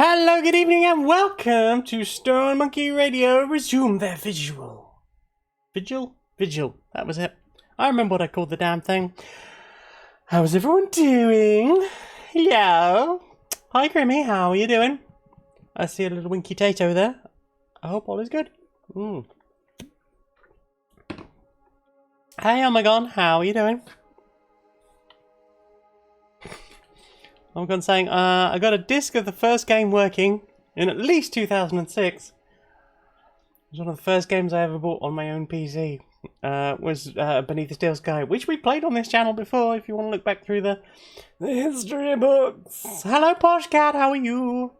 Hello, good evening, and welcome to Stone Monkey Radio. Resume their visual. Vigil? Vigil. That was it. I remember what I called the damn thing. How's everyone doing? Hello. Hi, Grimmy. How are you doing? I see a little winky tato there. I hope all is good. Hey, Omegon. How are you doing? Omegon saying, I got a disc of the first game working in at least 2006. It was one of the first games I ever bought on my own PC. Was Beneath the Steel Sky, which we played on this channel before, if you want to look back through the history books. Hello, Posh Cat, how are you?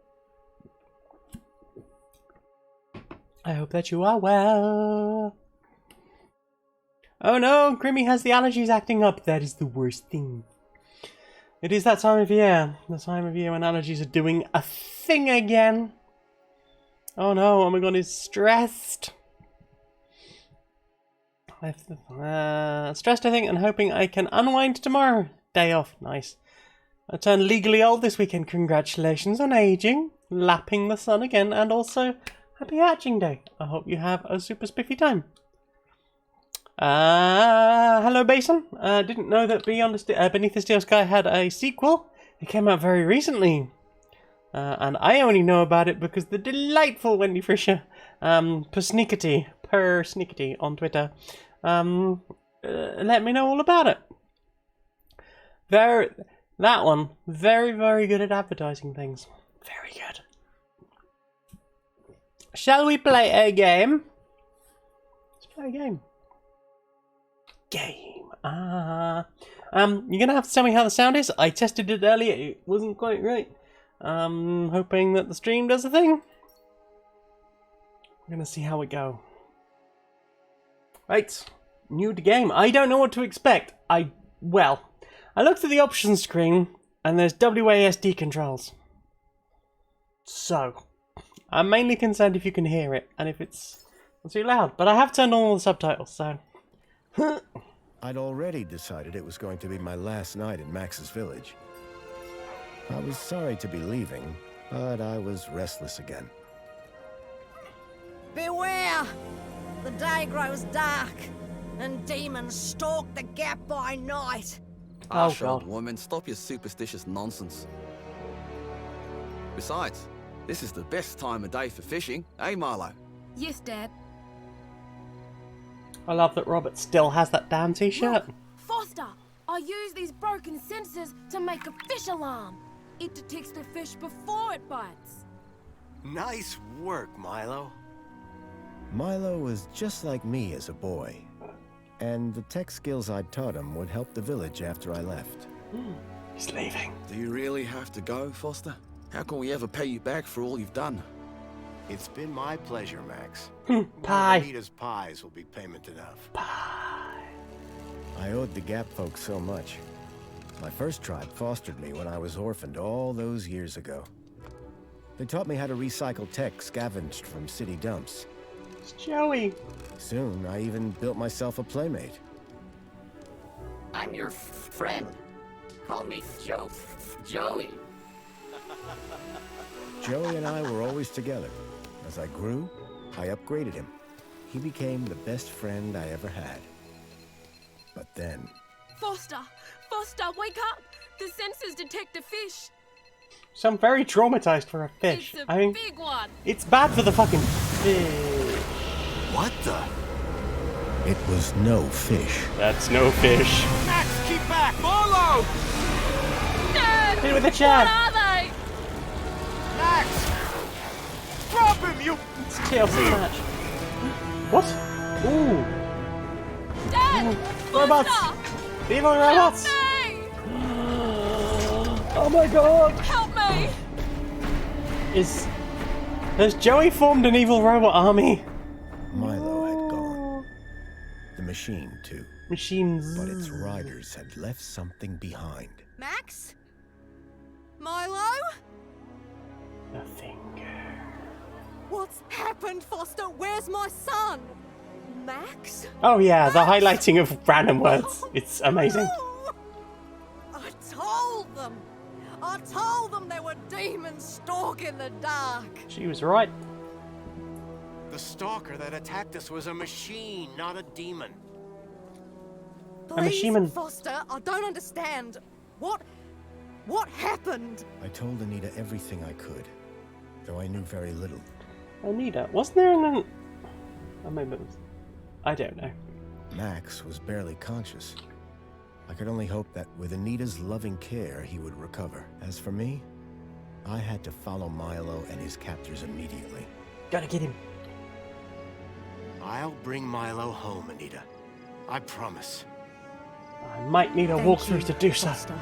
I hope that you are well. Oh no, Grimmy has the allergies acting up. That is the worst thing. It is that time of year. The time of year when allergies are doing a thing again. Oh no, Omegon is stressed. Stressed, I think, and hoping I can unwind tomorrow. Day off. Nice. I turned legally old this weekend. Congratulations on aging. Lapping the sun again. And also, happy hatching day. I hope you have a super spiffy time. Hello, Basin. Didn't know that Beneath the Steel Sky had a sequel. It came out very recently. And I only know about it because the delightful Wendy Fisher, persnickety on Twitter, let me know all about it. That one, very, very good at advertising things. Very good. Shall we play a game? Let's play a game. You're gonna have to tell me how the sound is. I tested it earlier, it wasn't quite right. Hoping that the stream does the thing. We're gonna see how it go. Right, new to game. I don't know what to expect. I looked at the options screen and there's WASD controls. So, I'm mainly concerned if you can hear it and if it's not too loud. But I have turned on all the subtitles, so. I'd already decided it was going to be my last night in Max's village. I was sorry to be leaving, but I was restless again. Beware! The day grows dark, and demons stalk the gap by night. Oh, old woman, stop your superstitious nonsense. Besides, this is the best time of day for fishing, eh, Milo? Yes, Dad. I love that Robert still has that damn t-shirt. Look, Foster, I use these broken sensors to make a fish alarm. It detects the fish before it bites. Nice work, Milo. Milo was just like me as a boy, and the tech skills I'd taught him would help the village after I left. He's leaving. Do you really have to go, Foster? How can we ever pay you back for all you've done? It's been my pleasure, Max. Pie. Anita's pies will be payment enough. Pie. I owed the Gap folks so much. My first tribe fostered me when I was orphaned all those years ago. They taught me how to recycle tech scavenged from city dumps. It's Joey. Soon, I even built myself a playmate. I'm your friend. Call me Joey. Joey and I were always together. As I grew, I upgraded him. He became the best friend I ever had. But then... Foster, wake up! The sensors detect a fish. So I'm very traumatized for a fish. It's a big one. It's bad for the fucking fish. What the? It was no fish. That's no fish. Max, keep back! Molo! Dad, Hit it with a what chair. are they? Max! Drop him, you... It's TLC match. What? Ooh. Dad! Robots! Foster, Evil robots! help me! Oh my god! Help me! Has Joey formed an evil robot army? Milo had gone. The machine, too. Machines. But its riders had left something behind. Max? Milo? Nothing. What's happened, Foster? Where's my son? Max? Oh yeah, the highlighting of random words. It's amazing. No! I told them! I told them there were demons stalking the dark. She was right. The stalker that attacked us was a machine, not a demon. I'm a Please, shaman. Foster, I don't understand. What happened? I told Anita everything I could, though I knew very little. Anita, wasn't there an... Oh, maybe it was... I don't know. Max was barely conscious. I could only hope that with Anita's loving care, he would recover. As for me, I had to follow Milo and his captors immediately. Gotta get him. I'll bring Milo home, Anita. I promise. I might need a Thank walkthrough you, to do so. Foster.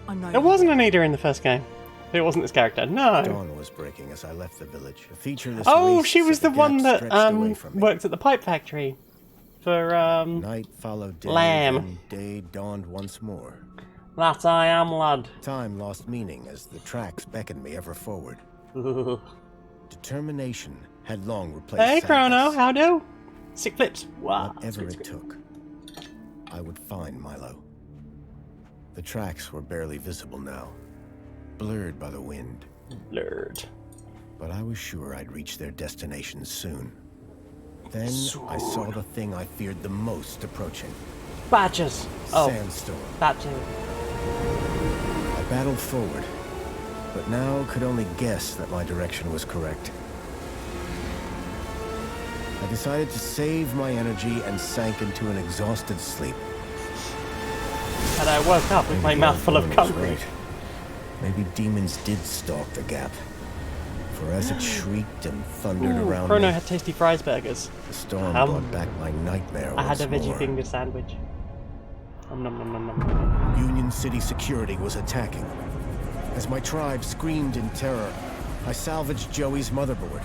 I know There wasn't Anita in the first game. It wasn't this character. No. Dawn was breaking as I left the village. A featureless Oh, waste she was that the one gap that stretched away from me. worked at the pipe factory for Night followed day, Lamb. and day dawned once more. That I am, lad. Time lost meaning as the tracks beckoned me ever forward. Ugh. Determination had long replaced Hey, Chrono, sadness. how do? Sick flips. Wow. Whatever it took, I would find Milo. The tracks were barely visible now, blurred by the wind. Blurred. But I was sure I'd reach their destination soon. Then I saw the thing I feared the most approaching. Badgers. Oh, Sandstorm. that too. I battled forward, but now could only guess that my direction was correct. I decided to save my energy and sank into an exhausted sleep. And I woke up with my Maybe mouth full of Alvin was concrete. right. Maybe demons did stalk the gap. For as it shrieked and thundered Ooh, around Chrono me, had tasty fries burgers. the storm Um, brought back my nightmare I had a once veggie more. finger sandwich. Nom nom nom nom nom. Union City security was attacking. As my tribe screamed in terror, I salvaged Joey's motherboard.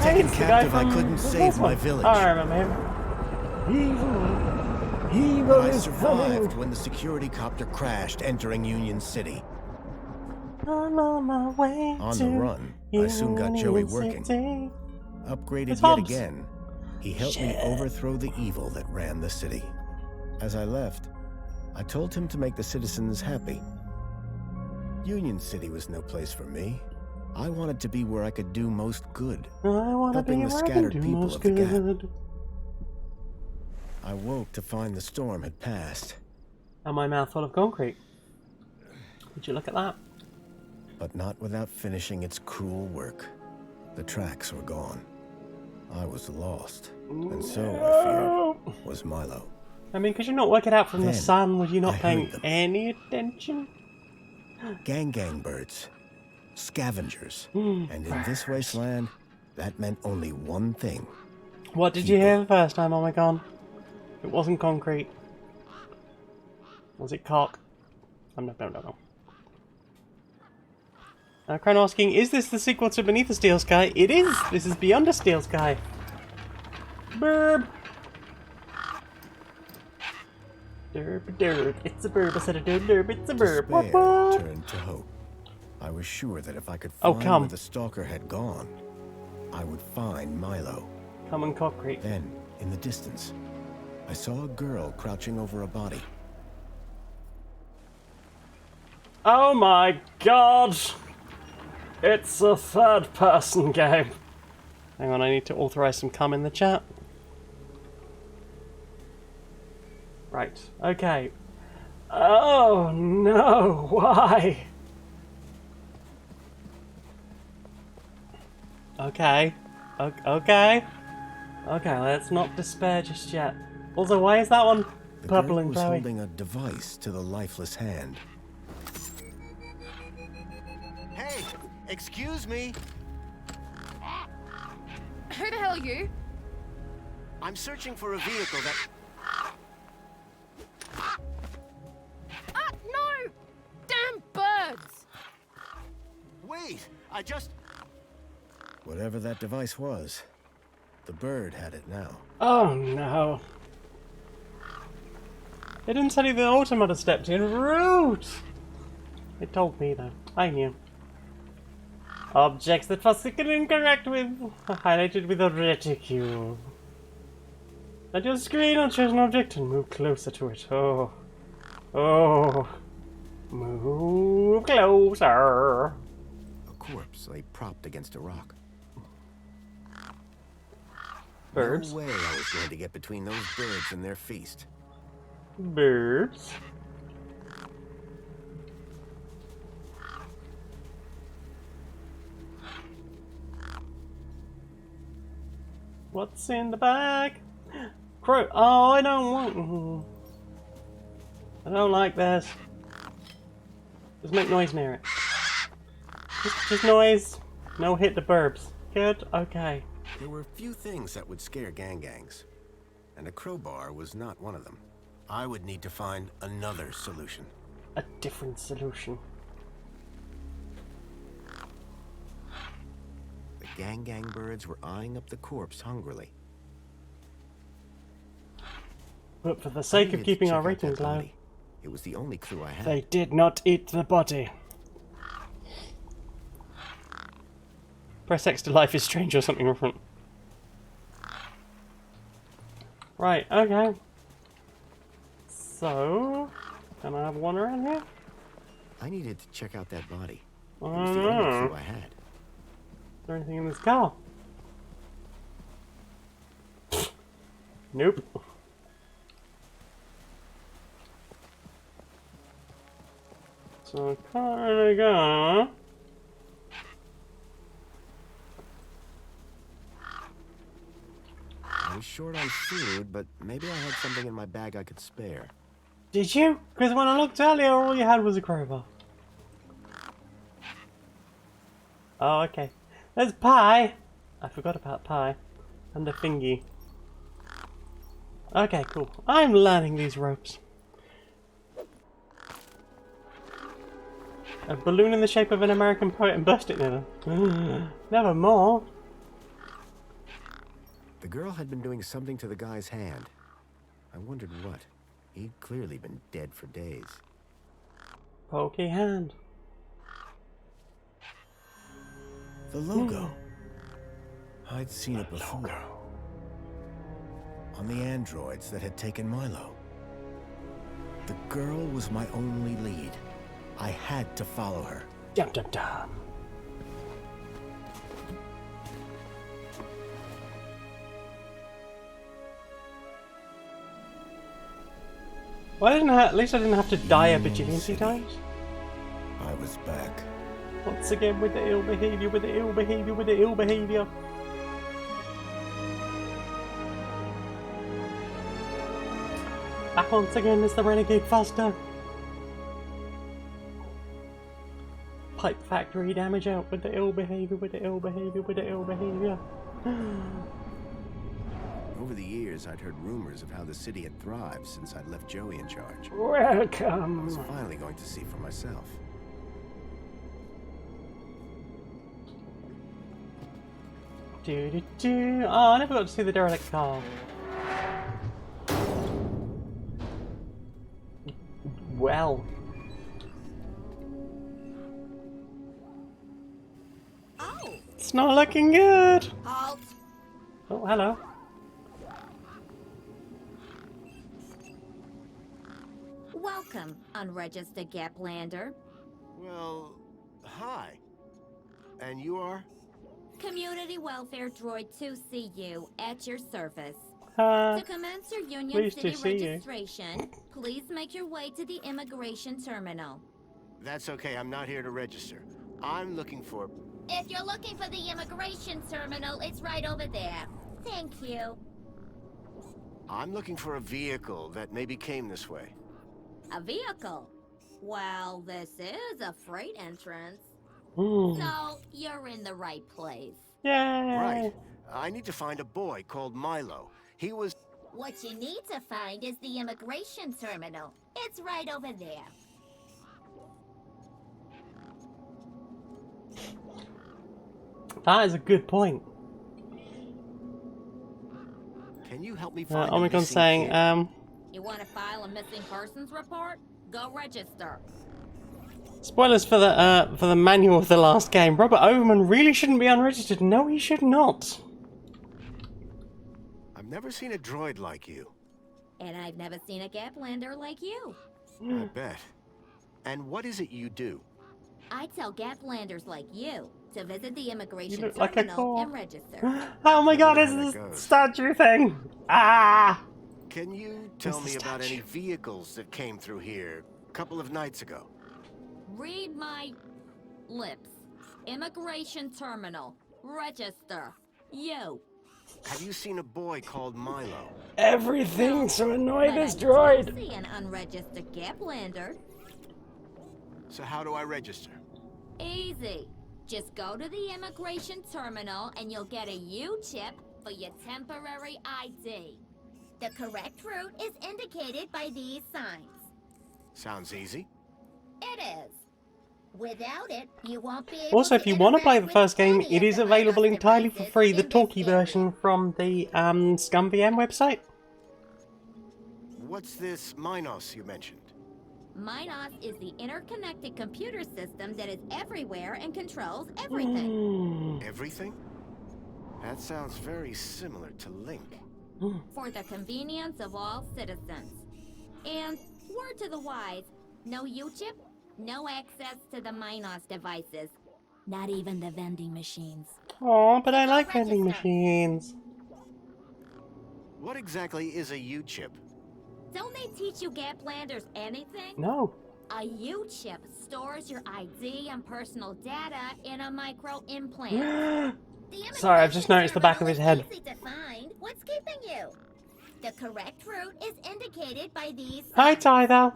Hey, Taken it's the guy captive, I from couldn't the save first my one. village. I remember him. Evil But I is survived coming. when the security copter crashed, entering Union City. I'm on my way On to the run, I soon got Joey Union working. City. Upgraded It's yet Hobbs. again, he helped me Shit. overthrow the evil that ran the city. As I left, I told him to make the citizens happy. Union City was no place for me. I wanted to be where I could do most good. I want to be Helping the where I can scattered do people most of the gap. good. I woke to find the storm had passed, And my mouth full of concrete. Would you look at that? but not without finishing its cruel work. The tracks were gone. I was lost, and so, I feared, was Milo. I mean, because you're not working out from the Then, sun, was you not I paying heard them. any attention? Gang birds, scavengers, Hmm. and in this wasteland, that meant only one thing. What did you hear the first time, oh my god? It wasn't concrete. Was it cock? No. Crown asking, is this the sequel to Beneath the Steel Sky? It is! This is Beyond the Steel Sky. Burb! Derp. It's a burb. I said a derp. It's a burb. What? Despair turned to hope. I was sure that if I could Oh, find come. where the stalker had gone, I would find Milo. Come on, concrete. Then, in the distance, I saw a girl crouching over a body. Oh my god! It's a third-person game. Hang on, I need to authorize some cum in the chat. Right, okay. Oh no, why? Okay. Okay, let's not despair just yet. Also, why is that one The purple girl and was glowy? holding a device to the lifeless hand. Hey, excuse me. Who the hell are you? I'm searching for a vehicle that... Ah, no! Damn birds! Wait, I just... Whatever that device was, the bird had it now. Oh no. It didn't tell you the automata stepped in. Rude! It told me though. I knew. Objects that Foster can interact with are highlighted with a reticule. Let your screen on choose an object and move closer to it. Oh. Move closer. A corpse lay propped against a rock. Birds. No way I was going to get between those birds and their feast. Birds. What's in the bag? Crow. Oh, I don't want. I don't like this. Just make noise near it. Just noise. No hit the burbs. Good. Okay. There were few things that would scare gangs, and a crowbar was not one of them. I would need to find another solution. A different solution. The gang birds were eyeing up the corpse hungrily. But for the I sake of needed to keeping check our out that ratings low, body. It was the only clue I had. they did not eat the body. Press X to life is strange or something different. Right, okay. So, can I have one around here? I needed to check out that body. It I was don't the only know. clue I had. Is there anything in this car? Nope. So, kinda go. I was short on food, but maybe I had something in my bag I could spare. Did you? Because when I looked earlier, all you had was a crowbar. Oh, okay. There's pie. I forgot about pie. And the thingy. Okay, cool. I'm learning these ropes. A balloon in the shape of an American poet and burst it never. Nevermore. The girl had been doing something to the guy's hand. I wondered what. He'd clearly been dead for days. Pokey hand. The logo. I'd seen it before. On the androids that had taken Milo. The girl was my only lead. I had to follow her. Dum dum dum. Well, at least I didn't have to die a bajillion times. I was back. Once again with the ill behaviour, with the ill behaviour, with the ill behaviour. Back once again as the renegade faster. Pipe factory damage out with the ill behaviour, with the ill behaviour, with the ill behaviour. Over the years, I'd heard rumors of how the city had thrived since I'd left Joey in charge. I Welcome. was finally going to see for myself. Do. Oh, I never got to see the derelict car. Well. Oh, It's not looking good. halt. Oh, hello. Welcome, unregistered Gaplander. Well, hi. And you are? Community Welfare Droid 2CU at your service. Uh, To commence your Union pleased to City see you. registration, please make your way to the immigration terminal. That's okay, I'm not here to register. I'm looking for... If you're looking for the immigration terminal, it's right over there. Thank you. I'm looking for a vehicle that maybe came this way. A vehicle? Well, this is a freight entrance. ooh. So, you're in the right place. Yay. Right. I need to find a boy called Milo. He was... What you need to find is the immigration terminal. It's right over there. That is a good point. Can you help me find a Omicron missing saying, kid? You want to file a missing persons report? Go register. spoilers for the manual of the last game. Robert Overman really shouldn't be unregistered. No, he should not. I've never seen a droid like you. And I've never seen a Gaplander like you. I bet. And what is it you do? I tell Gaplanders like you to visit the immigration look like a terminal core. and register. Oh my god, How it's that the goes. statue thing! Ah! Can you tell the me about any statue. vehicles that came through here a couple of nights ago? Read my lips. Immigration terminal. Register. You. Have you seen a boy called Milo? Everything so annoy But this I droid! do see an unregistered Gaplander. So how do I register? Easy. Just go to the immigration terminal and you'll get a U-chip for your temporary ID. The correct route is indicated by these signs. Sounds easy. It is. Without it, you won't be able Also, if you want to play the first game, it is available entirely for free, the talkie version from the ScumVM website. What's this Minos you mentioned? Minos is the interconnected computer system that is everywhere and controls everything. Everything? That sounds very similar to Link. For the convenience of all citizens. And, word to the wise, no U-chip, no access to the Minos devices. Not even the vending machines. Aw, but I like vending machines. What exactly is a U-chip? Don't they teach you Gaplanders anything? No. A U-chip stores your ID and personal data in a micro-implant. Sorry, I've just noticed the back of his head. Easy to find. What's keeping you? The correct route is indicated by these Hi, signs. Tyther.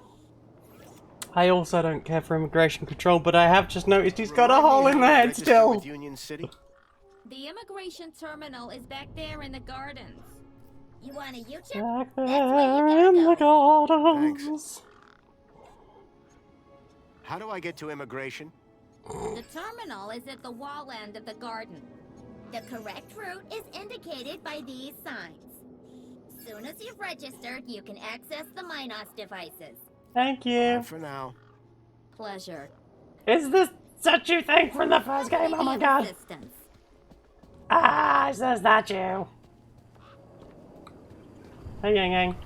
I also don't care for immigration control, but I have just noticed he's got a Remind me hole how in to the head register still. with Union City? The immigration terminal is back there in the gardens. You want a U-chip? Back That's where there in you the gotta go. gardens. How do I get to immigration? The terminal is at the wall end of the garden. The correct route is indicated by these signs. Soon as you've registered, you can access the Minos devices. Thank you. Bye for now. Pleasure. Is this statue thing from the first game? Oh my god. Assistance. Ah, it's the statue. Hey, Yang Yang.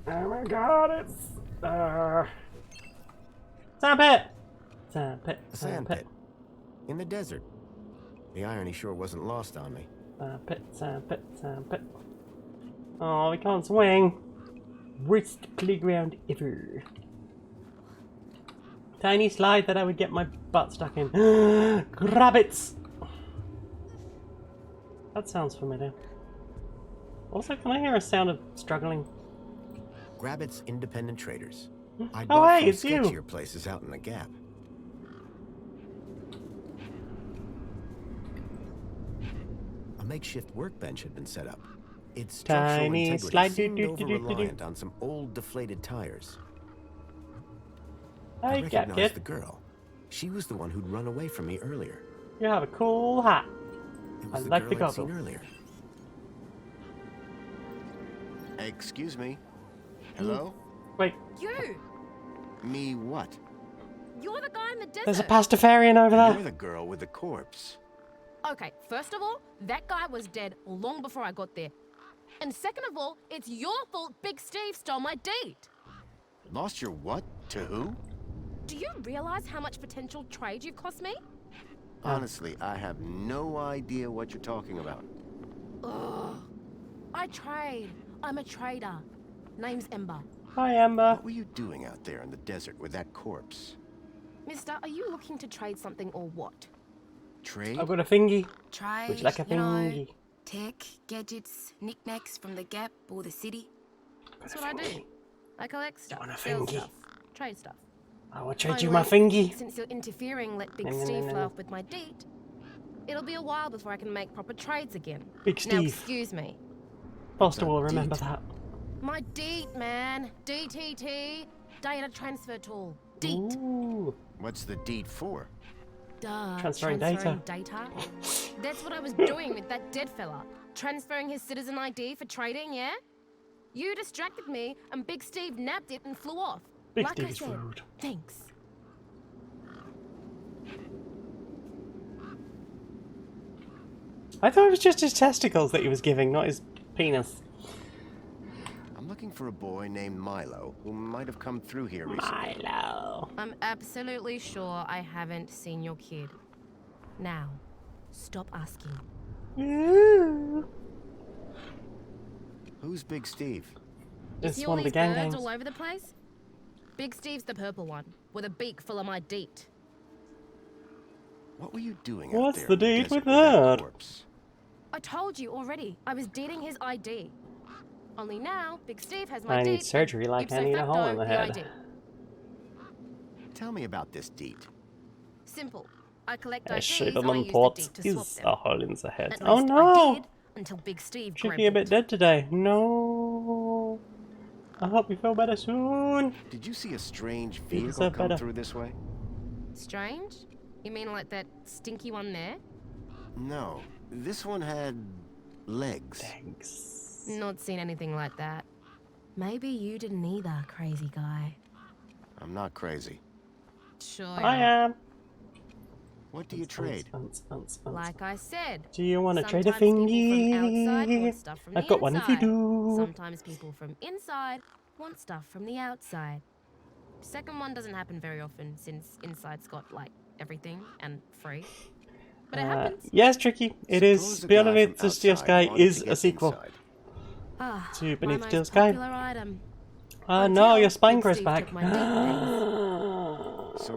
Oh my god, it's... Sandpit! Sandpit, A sand sandpit. pit. In the desert. The irony sure wasn't lost on me. Sandpit, sandpit, sandpit. Oh, we can't swing. Worst playground ever. Tiny slide that I would get my butt stuck in. Grabbits! That sounds familiar. Also, can I hear a sound of struggling? Grabbit's independent traders. I Oh, bought hey, from it's you. sketchier places out in the Gap. A makeshift workbench had been set up. Its structural Tiny integrity slide, seemed do-do-do-do-do-do. over-reliant on some old deflated tires. Hey, I Gap recognized the Kid. girl. She was the one who'd run away from me earlier. You have a cool hat. It I was the like the girl I'd seen goggles. earlier. Excuse me. Hello? Wait, You! Me what? You're the guy in the desert! there's a pastafarian over You're there. the girl with the corpse. Okay, first of all, that guy was dead long before I got there. And second of all, it's your fault Big Steve stole my date. Lost your what? To who? Do you realize how much potential trade you've cost me? Honestly, I have no idea what you're talking about. Ugh. I trade. I'm a trader. Name's Ember. Hi, Amber. What were you doing out there in the desert with that corpse? Mister, are you looking to trade something or what? Trade? I've got a thingy. Trade, Would you like a you know, thingy? tech, gadgets, knickknacks from the Gap or the city. That's what I do. I collect stuff, want a sell thingy? stuff, trade stuff. I will trade you my thingy. Since you're interfering, let Big No, no, no, Steve no, fly no. off with my date. It'll be a while before I can make proper trades again. Big Now, Steve. excuse me. Foster will remember that. My deed, man. DTT. Data transfer tool. Deed. Ooh. What's the deed for? Duh. Transferring data. That's what I was doing with that dead fella. Transferring his citizen ID for trading, yeah? You distracted me, and Big Steve nabbed it and flew off. Big like Steve I is said, rude. thanks. I thought it was just his testicles that he was giving, not his penis. I'm looking for a boy named Milo who might have come through here recently. Milo. I'm absolutely sure I haven't seen your kid. Now, stop asking. Ooh. Who's Big Steve? It's See one all of the these gang birds gangs. all over the place? Big Steve's the purple one, with a beak full of my deet. What were you doing What's out the there in deed with desert that that? corpse? I told you already, I was dating his ID. Only now, Big Steve has I my need deet. surgery like I ipso need a hole in facto, the head. ID. Tell me about this deed. Simple. I collect A IDs, shit I on them use the ports deed to swap is them. a hole in the head. At Oh least I no! did, until Big Steve Should grabbed be a bit it. dead today. No. I hope you feel better soon. Did you see a strange You vehicle deserve come better. through this way? Strange? You mean like that stinky one there? No. This one had legs. Thanks. Not seen anything like that. Maybe you didn't either, crazy guy. I'm not crazy. Sure. I you're not. am. What do you trade? Like I said. Do you want to trade a sometimes people from outside thingy? want stuff from I've the got one if you inside. do. Sometimes people from inside want stuff from the outside. Second one doesn't happen very often since inside's got like everything and free. But it happens. Yes, Tricky. It is. Suppose a Beyond guy Beneath from the Steel outside Sky wanted is to a get sequel inside. Ah, to my Beneath most Steel Sky. popular item. Oh Until no, your spine Big grows Steve back. took my deep days. So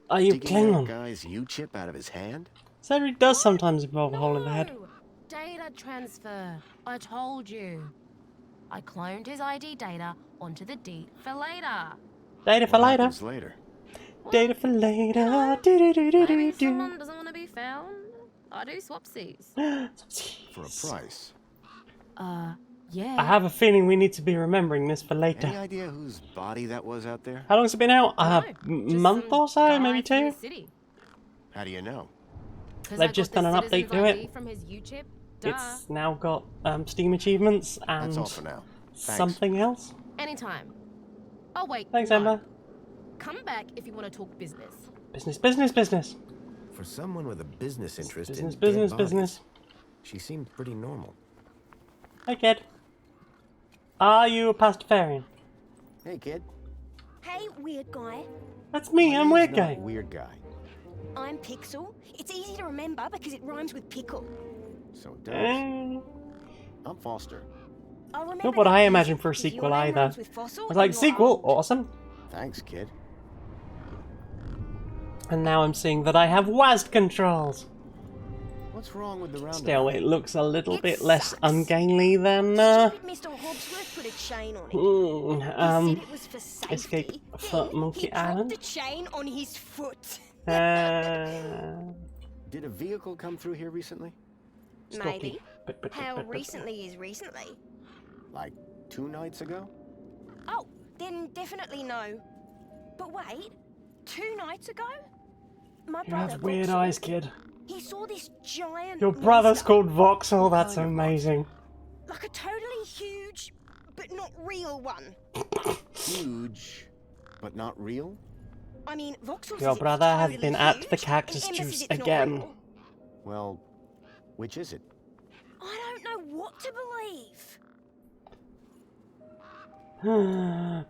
Are you digging that Klingon? guy's U-chip out of his hand? Surgery does sometimes involve a hole in the head. No! Data transfer. I told you. I cloned his ID data onto the deed for later. Data for What later. happens later? Data for later. Maybe someone doesn't want to be found. I do swapsies. For a price. Yeah. I have a feeling we need to be remembering this for Any later. idea whose body that was out there? How long's it been out? A No, just month some or so? guy Maybe from two? the city. How do you know? 'Cause They've I just got done the an update citizen's to ID it. from his U-chip. Duh. It's now got Steam achievements That's all and for now. Thanks. something else. Anytime. Oh wait. Thanks, no. Emma. Come back if you want to talk business. Business, business, business. For someone with a business interest Business, in business, dead bodies, business. she seemed pretty normal. Hey, kid. Are you a pastafarian? Hey, kid. Hey, weird guy. That's me, I'm My weird name's not guy. Weird guy. I'm Pixel. It's easy to remember because it rhymes with pickle. So it does. Eh, I'm Foster. I'll remember Not what that I easy, imagined for a because your sequel name either. rhymes with fossil I was like, and you're sequel? old. Awesome. Thanks, kid. And now I'm seeing that I have WASD controls. What's wrong with the roundabout? Still, it looks a little It bit less sucks. ungainly than, Stupid Mr. Hobbsworth put a chain on it. He said it was for safety. Escape for Then Monkey he dropped Island. the chain on his foot. Did a vehicle come through here recently? Maybe. But- How recently is recently? Like 2 nights ago? Oh, then definitely no. But wait, 2 nights ago? My You brother have weird Voxel, eyes, kid. He saw this giant Your brother's monster. called Voxel, that's Kind of amazing. Like a totally huge, but not real one. Huge, but not real? I mean, Voxel says Your it's brother has totally been at huge, the cactus and Emma juice says it's not again. real. Well, which is it? I don't know what to believe.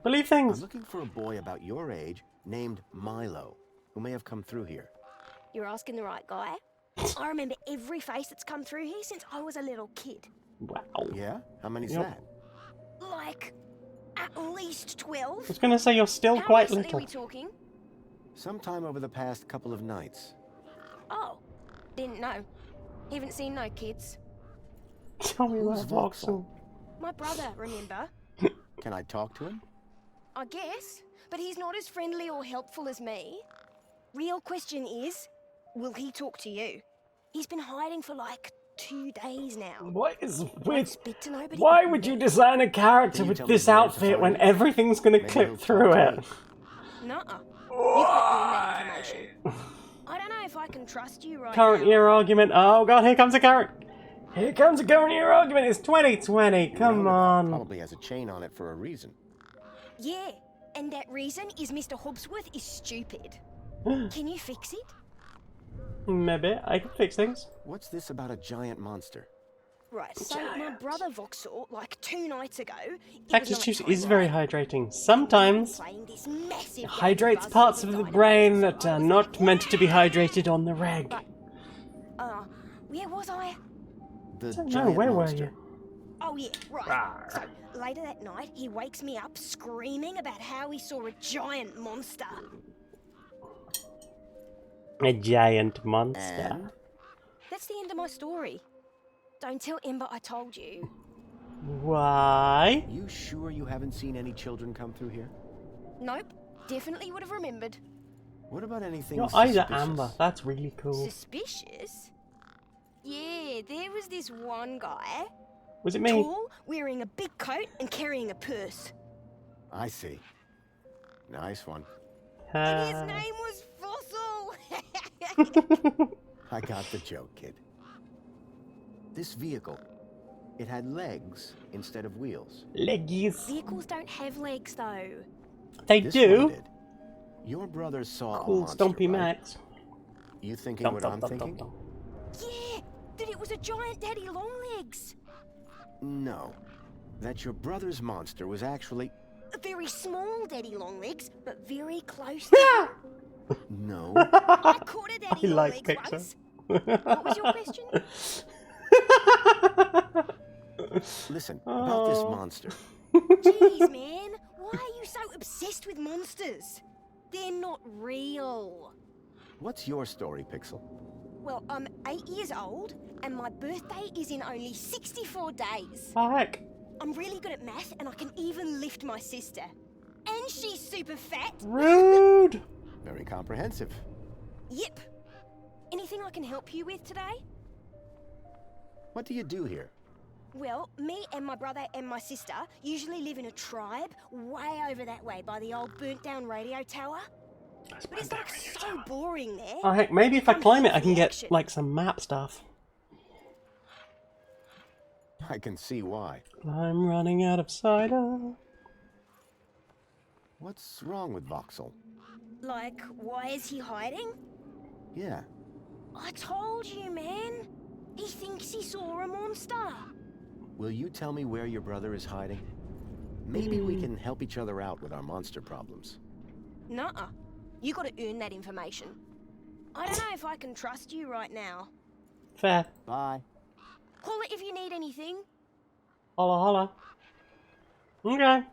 Believe I'm things. looking for a boy about your age named Milo, who may have come through here. You're asking the right guy. I remember every face that's come through here since I was a little kid. Wow. Yeah? How many's Yep. that? Like, at least 12. I was gonna say you're still How quite recently little. are we talking? Sometime over the past couple of nights. Oh, didn't know. Haven't seen no kids. Tell me Who's about Voxel? Voxel. My brother, remember? Can I talk to him? I guess, but he's not as friendly or helpful as me. Real question is, will he talk to you? He's been hiding for like 2 days now. What is Won't with? speak to nobody. Why would you design a character Can you with tell me this where to outfit when find him? everything's gonna Maybe clip he'll through talk it? to me. Nuh-uh. You can't earn that information. I don't know if I can trust you right Current now. year argument. Oh god, here comes a current. Here comes a current year argument. It's 2020. Come Roundabout on. Probably has a chain on it for a reason. Yeah, and that reason is Mr. Hobbsworth is stupid. Can you fix it? Maybe I can fix things. What's this about a giant monster? Right, so my brother Vauxhall, like 2 nights ago... Cactus juice is very hydrating. Sometimes It hydrates parts of the brain that are not meant to be hydrated on the reg. Where was I? The I don't know, giant where were monster. you? Oh yeah, right. So, later that night, he wakes me up screaming about how he saw a giant monster. A giant monster. And? That's the end of my story. Don't tell Ember I told you. Why? You sure you haven't seen any children come through here? Nope, definitely would have remembered. What about anything Your eyes are suspicious? amber. That's really cool. Suspicious? Yeah, there was this one guy. Was it me? Tall, wearing a big coat and carrying a purse. I see. Nice one. And his name was Fossil! I got the joke, kid. This vehicle, it had legs instead of wheels. Leggies. Vehicles don't have legs, though. They This do. one did. Your brother saw a Cool, monster, Stompy right? Max. You thinking Dum, what dum, I'm dum, thinking? dum, dum. Yeah, that it was a giant daddy longlegs. No. That your brother's monster was actually... A very small daddy longlegs, but very close. No. I caught a daddy I like longlegs Pixar. once. What was your question? Listen, about this Oh. monster. Jeez, man. Why are you so obsessed with monsters? They're not real. What's your story, Pixel? Well, I'm 8 years old, and my birthday is in only 64 days. Oh, heck. I'm really good at math, and I can even lift my sister. And she's super fat. Rude. Very comprehensive. Yep. Anything I can help you with today? What do you do here? Well, me and my brother and my sister usually live in a tribe way over that way by the old burnt-down radio tower. But it's like so boring there. Oh, heck, maybe if I I'm climb here it, I for can the get, action. like, some map stuff. I can see why. I'm running out of cider. What's wrong with Vauxhall? Like, why is he hiding? Yeah. I told you, man. He thinks he saw a monster. Will you tell me where your brother is hiding? Maybe we can help each other out with our monster problems. Nuh-uh. You gotta earn that information. I don't know if I can trust you right now. Fair. Bye. Call it if you need anything. Holla, holla. Okay.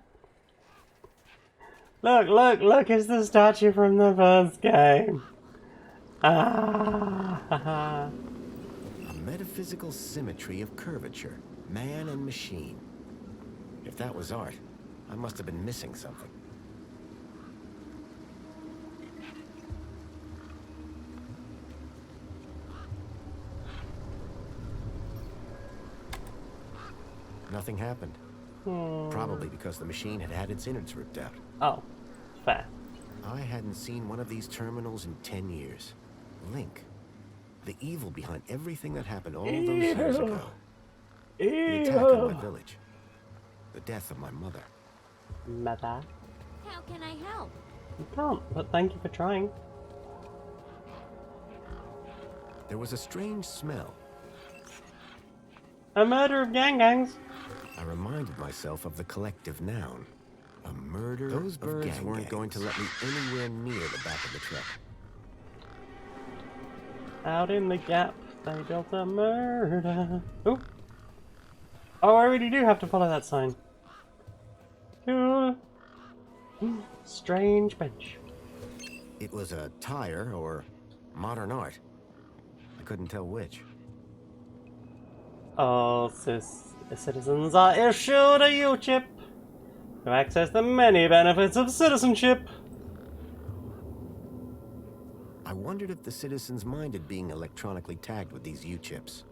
Look, it's the statue from the first game. Ah, A metaphysical symmetry of curvature, man and machine. If that was art, I must have been missing something. Nothing happened. Probably because the machine had had its innards ripped out. Oh, fair. I hadn't seen one of these terminals in 10 years. Link. The evil behind everything that happened all those years ago. The attack on my village. The death of my mother. Mother. How can I help? You can't, but thank you for trying. There was a strange smell. A murder of gangs. I reminded myself of the collective noun. A murder. Those birds weren't going to let me anywhere near the back of the truck. Out in the gap, they built a murder. Ooh. Oh, I really do have to follow that sign. Ooh. Strange bench. It was a tire or modern art. I couldn't tell which. All citizens are issued a U-chip to access the many benefits of citizenship. I wondered if the citizens minded being electronically tagged with these U-chips.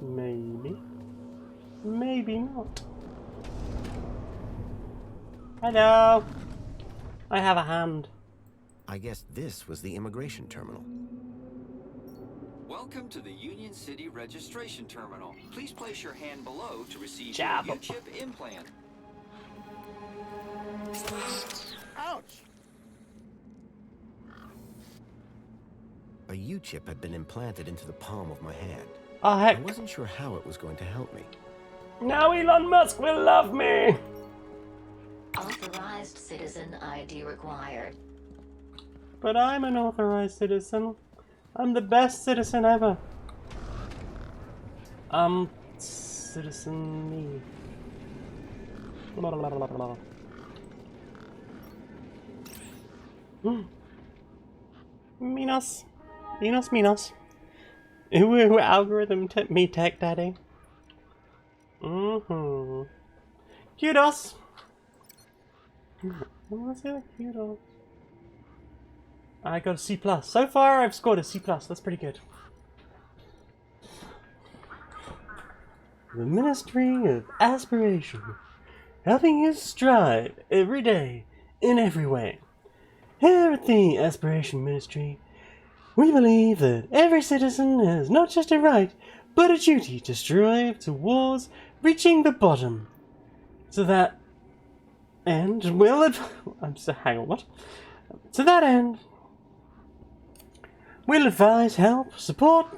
Maybe. Maybe not. Hello. I have a hand. I guess this was the immigration terminal. Welcome to the Union City Registration Terminal. Please place your hand below to receive Jab. your U-chip implant. Ouch! A U-chip had been implanted into the palm of my hand. Oh, I heck. wasn't sure how it was going to help me. Now Elon Musk will love me! Authorized citizen ID required. But I'm an authorized citizen. I'm the best citizen ever. Citizen me. Blah, blah, blah, blah, blah. Minos. Minos. Ooh, algorithm me tech daddy. Kudos. What's the kudos? I got a C+. So far, I've scored a C+. That's pretty good. The Ministry of Aspiration, helping you strive every day in every way. Here at the Aspiration Ministry, we believe that every citizen has not just a right, but a duty to strive towards reaching the bottom. To that end, To that end, we'll advise, help, support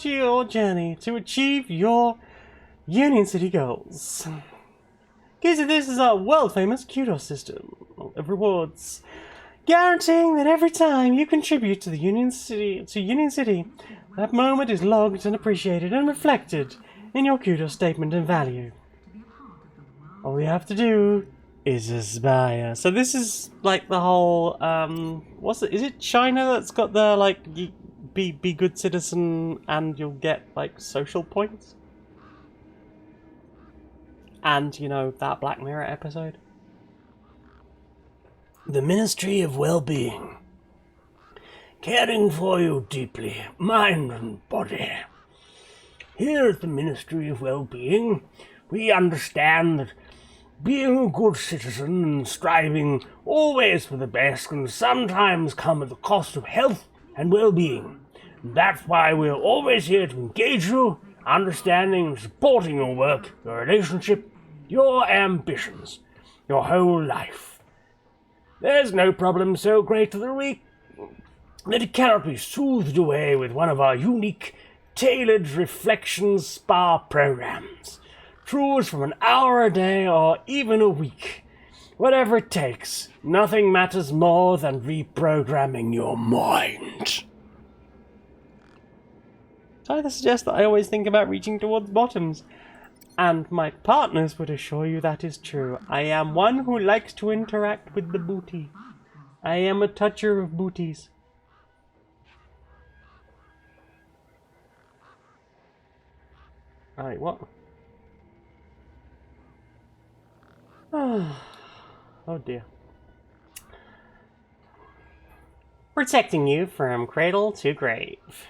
your journey to achieve your Union City goals. Because this is our world-famous kudos system of rewards, guaranteeing that every time you contribute to the Union City, that moment is logged and appreciated and reflected in your kudos statement and value. All you have to do is aspire. So this is like the whole is it China that's got the like be good citizen and you'll get like social points? And you know that Black Mirror episode? The Ministry of Well-Being, caring for you deeply, mind and body. Here at the Ministry of Well-Being, we understand that being a good citizen and striving always for the best can sometimes come at the cost of health and well-being. And that's why we're always here to engage you, understanding and supporting your work, your relationship, your ambitions, your whole life. There's no problem so great that it cannot be soothed away with one of our unique, tailored reflection spa programs. Choose from an hour a day or even a week. Whatever it takes, nothing matters more than reprogramming your mind. So I suggest that I always think about reaching towards bottoms. And my partners would assure you that is true. I am one who likes to interact with the booty. I am a toucher of booties. Alright, what? Oh dear. Protecting you from cradle to grave.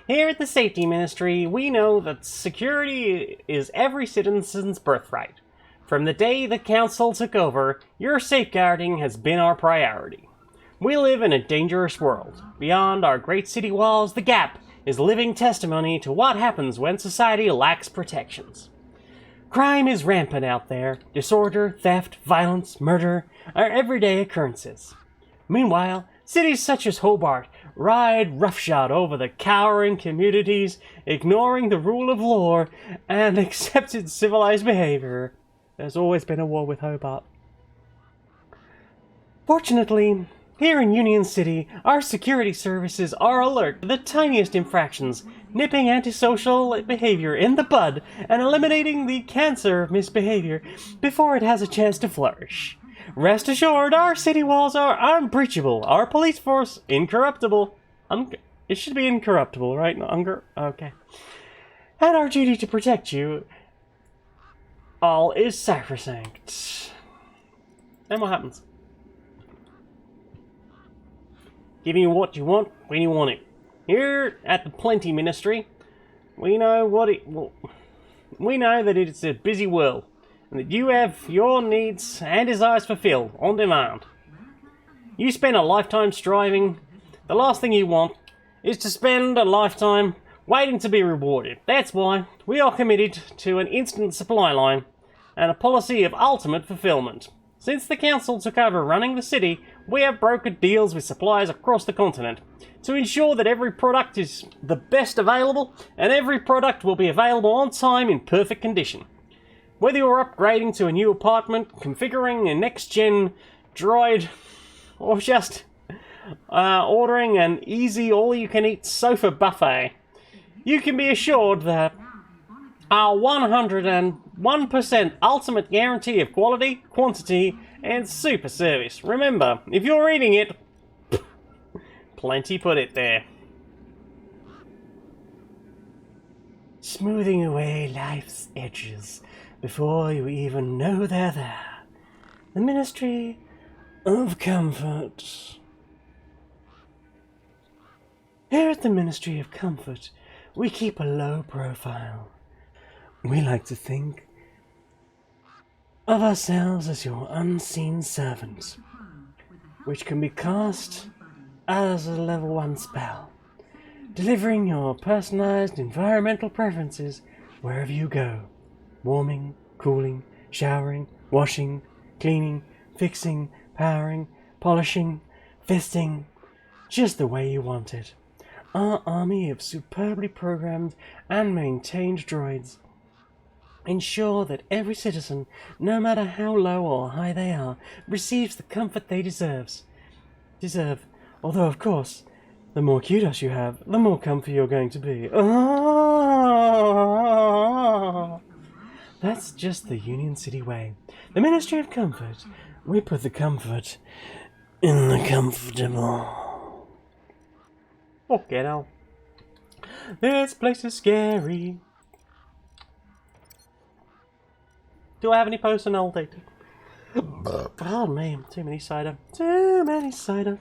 Here at the Safety Ministry, we know that security is every citizen's birthright. From the day the Council took over, your safeguarding has been our priority. We live in a dangerous world. Beyond our great city walls, the Gap is living testimony to what happens when society lacks protections. Crime is rampant out there. Disorder, theft, violence, murder are everyday occurrences. Meanwhile, cities such as Hobart ride roughshod over the cowering communities, ignoring the rule of law and accepted civilized behavior. There's always been a war with Hobart. Fortunately, here in Union City, our security services are alert to the tiniest infractions, nipping antisocial behavior in the bud and eliminating the cancer of misbehavior before it has a chance to flourish. Rest assured, our city walls are unbreachable, our police force incorruptible. It should be incorruptible, right? Okay. And our duty to protect you all is sacrosanct. Then what happens? Giving you what you want when you want it. Here at the Plenty Ministry, we know that it's a busy world, and that you have your needs and desires fulfilled on demand. You spend a lifetime striving. The last thing you want is to spend a lifetime waiting to be rewarded. That's why we are committed to an instant supply line and a policy of ultimate fulfillment. Since the Council took over running the city, we have brokered deals with suppliers across the continent to ensure that every product is the best available and every product will be available on time in perfect condition. Whether you're upgrading to a new apartment, configuring a next-gen droid, or just ordering an easy all-you-can-eat sofa buffet, you can be assured that our 101% ultimate guarantee of quality, quantity, and super service. Remember, if you're reading it, plenty put it there. Smoothing away life's edges before you even know they're there. The Ministry of Comfort. Here at the Ministry of Comfort, we keep a low profile. We like to think of ourselves as your unseen servants, which can be cast as a level 1 spell, delivering your personalized environmental preferences wherever you go. Warming, cooling, showering, washing, cleaning, fixing, powering, polishing, fisting, just the way you want it. Our army of superbly programmed and maintained droids ensure that every citizen, no matter how low or high they are, receives the comfort they deserve. Although, of course, the more kudos you have, the more comfy you're going to be. That's just the Union City way. The Ministry of Comfort. We put the comfort in the comfortable. Okay, now. This place is scary. Do I have any personnel data? Pardon me, too many cider. Too many cider.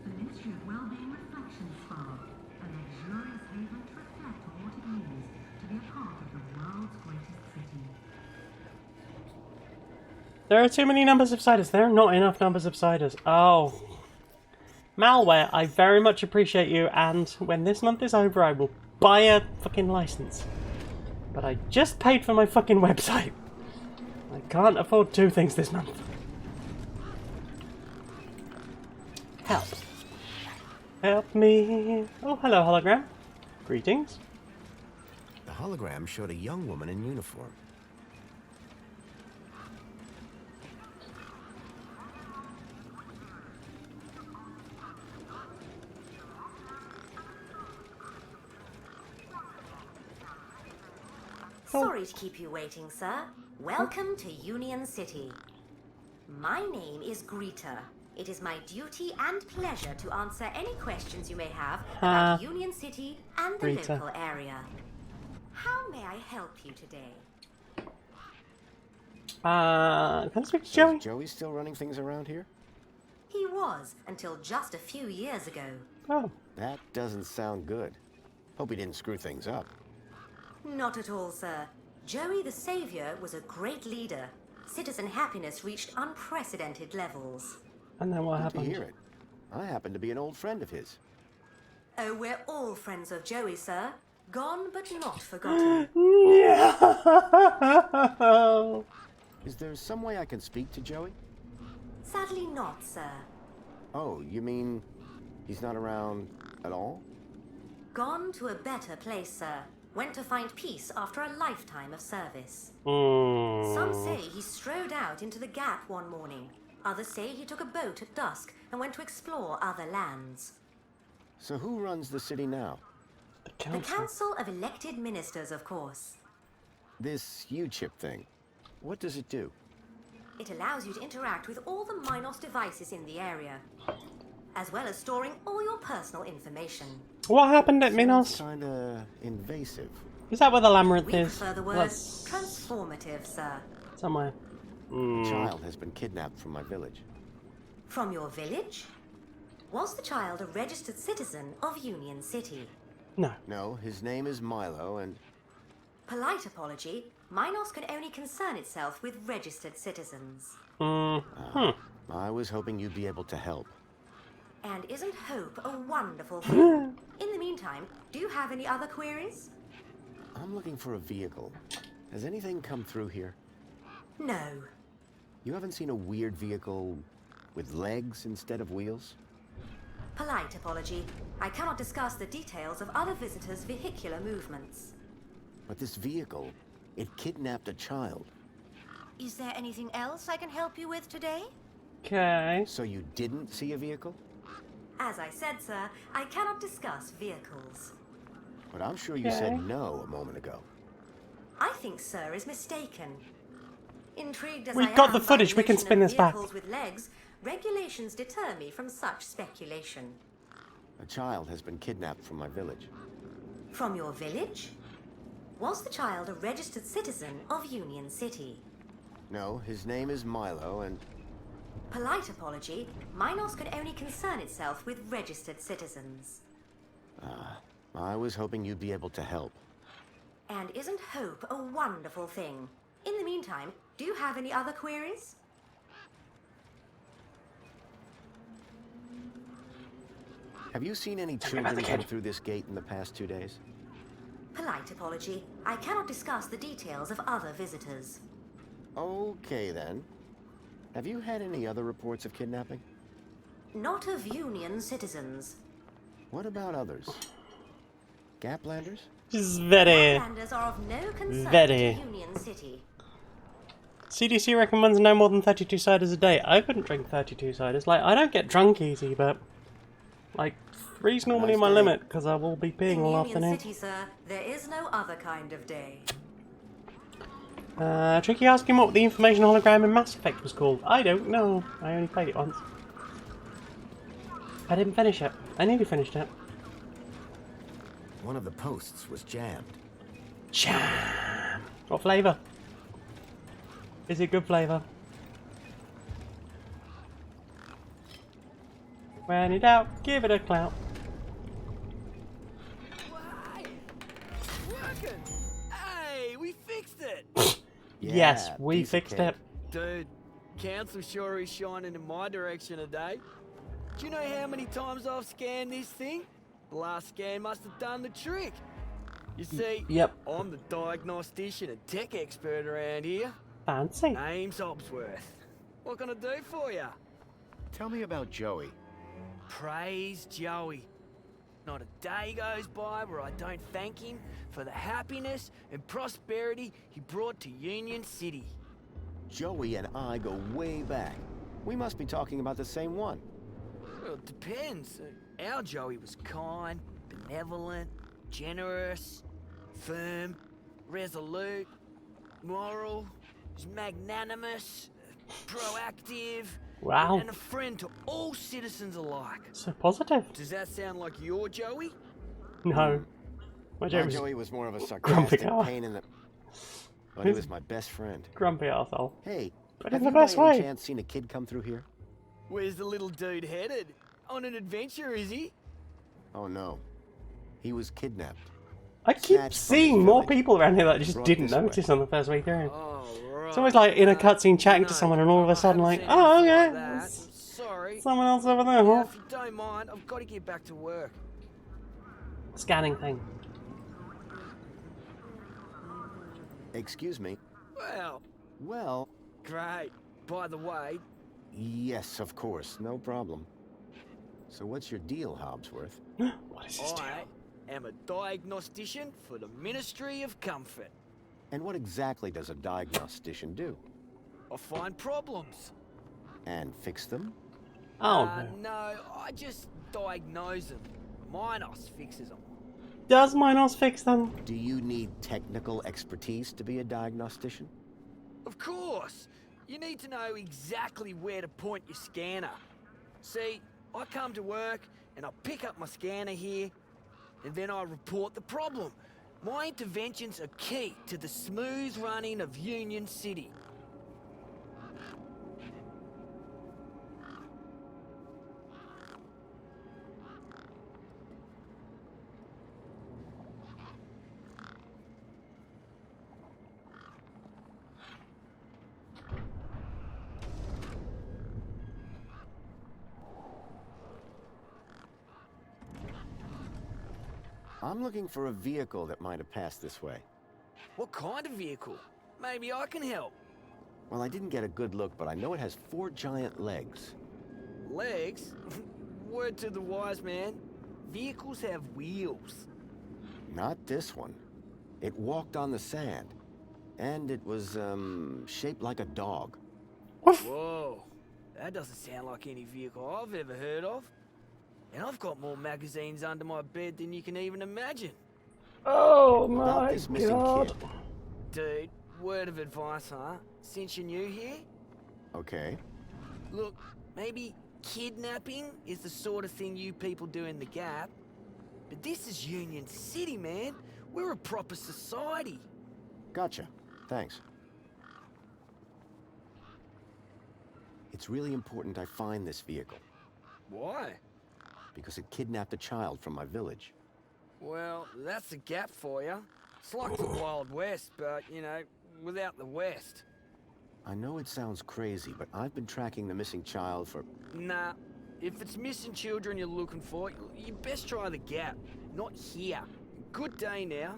The Ministry of Wellbeing Reflection Spa, a luxurious haven to reflect on what it means to be a part of the world's greatest city. There are too many numbers of ciders. There are not enough numbers of ciders. Oh. Malware, I very much appreciate you, and when this month is over, I will buy a fucking license. But I just paid for my fucking website. I can't afford 2 things this month. Help. Help me. Oh, hello, hologram. Greetings. The hologram showed a young woman in uniform. Sorry to keep you waiting, sir. Welcome to Union City. My name is Greta. It is my duty and pleasure to answer any questions you may have about Union City and the local area. How may I help you today? Can I speak to Joey? Is Joey still running things around here? He was, until just a few years ago. Oh. That doesn't sound good. Hope he didn't screw things up. Not at all, sir. Joey the Savior was a great leader. Citizen happiness reached unprecedented levels. And then what Good happened? to hear it. I happen to be an old friend of his. Oh, we're all friends of Joey, sir. Gone but not forgotten. No! Is there some way I can speak to Joey? Sadly not, sir. Oh, you mean he's not around at all? Gone to a better place, sir. Went to find peace after a lifetime of service. Some say he strode out into the Gap one morning. Others say he took a boat at dusk and went to explore other lands. So who runs the city now? The Council of Elected Ministers, of course. This U-chip thing, what does it do? It allows you to interact with all the Minos devices in the area, as well as storing all your personal information. What happened at Minos? Kinda invasive. Is that where the labyrinth We is? prefer the word transformative, sir. Somewhere. A child has been kidnapped from my village. From your village? Was the child a registered citizen of Union City? No. No, his name is Milo, and... Polite apology, Minos can only concern itself with registered citizens. I was hoping you'd be able to help. And isn't hope a wonderful thing? In the meantime, do you have any other queries? I'm looking for a vehicle. Has anything come through here? No. You haven't seen a weird vehicle with legs instead of wheels? Polite apology. I cannot discuss the details of other visitors' vehicular movements. But this vehicle, it kidnapped a child. Is there anything else I can help you with today? Okay. So you didn't see a vehicle? As I said, sir, I cannot discuss vehicles. But I'm sure you said no a moment ago. I think sir is mistaken. Intrigued as We've I got am the by footage, we can mention spin of this back. vehicles with legs, regulations deter me from such speculation. A child has been kidnapped from my village. From your village? Was the child a registered citizen of Union City? No, his name is Milo, and Polite apology. Minos could only concern itself with registered citizens. I was hoping you'd be able to help. And isn't hope a wonderful thing? In the meantime, do you have any other queries? Have you seen any children come through this gate in the past 2 days? Polite apology. I cannot discuss the details of other visitors. Okay, then. Have you had any other reports of kidnapping? Not of Union citizens. What about others? Gaplanders? Just very, Landers are of no concern very. to Union City. CDC recommends no more than 32 ciders a day. I couldn't drink 32 ciders. Like, I don't get drunk easy, but like 3's normally my limit because I will be peeing In all Union afternoon. City, sir, there is no other kind of day. Tricky asking what the information hologram in Mass Effect was called. I don't know. I only played it once. I didn't finish it. I nearly finished it. One of the posts was jammed. Jam. What flavour? Is it good flavour? When in doubt, give it a clout. Working! Hey, we fixed it! Yes, we fixed it. Dude, council sure is shining in my direction today. Do you know how many times I've scanned this thing? The last scan must have done the trick. You see, Yep. I'm the diagnostician and tech expert around here. Fancy. Name's Hobsworth. What can I do for you? Tell me about Joey. Praise Joey. Not a day goes by where I don't thank him for the happiness and prosperity he brought to Union City. Joey and I go way back. We must be talking about the same one. Well, it depends. Our Joey was kind, benevolent, generous, firm, resolute, moral, magnanimous, proactive, Wow. and a friend to all citizens alike. So positive. Does that sound like your Joey? No. My My Joey Joey was more of a grumpy sarcastic guy. pain in the... But he was my best friend. Grumpy arsehole. Hey, But have in the you by best any way. chance seen a kid come through here? Where's the little dude headed? On an adventure, is he? Oh no. He was kidnapped. I keep Snatched from seeing his more village, people around here that I just brought didn't this way. notice on the first way through. Oh, right. It's always like in a cutscene chatting to someone and all of a sudden like, oh okay, That. there's Sorry. someone else over there. Yeah, Huh? if you don't mind, I've got to get back to work. Scanning thing. Excuse me. Well, Well, great. By the way, yes, of course, no problem. So what's your deal, Hobsworth? What is this deal? I am a diagnostician for the Ministry of Comfort. And what exactly does a diagnostician do? I find problems. And fix them? Oh no. No, I just diagnose them. Minos fixes them. Does Minos fix them? Do you need technical expertise to be a diagnostician? Of course. You need to know exactly where to point your scanner. See, I come to work and I pick up my scanner here, and then I report the problem. My interventions are key to the smooth running of Union City. I'm looking for a vehicle that might have passed this way. What kind of vehicle? Maybe I can help. Well, I didn't get a good look, but I know it has 4 giant legs. Legs? Word to the wise man. Vehicles have wheels. Not this one. It walked on the sand. And it was, shaped like a dog. Whoa. That doesn't sound like any vehicle I've ever heard of. And I've got more magazines under my bed than you can even imagine. Oh About my this missing god. kid. Dude, word of advice, huh? Since you're new here? Okay. Look, maybe kidnapping is the sort of thing you people do in the Gap. But this is Union City, man. We're a proper society. Gotcha. Thanks. It's really important I find this vehicle. Why? Because it kidnapped a child from my village. Well, that's the Gap for you. It's like the Wild West, but, you know, without the West. I know it sounds crazy, but I've been tracking the missing child for... Nah. If it's missing children you're looking for, you best try the Gap. Not here. Good day now.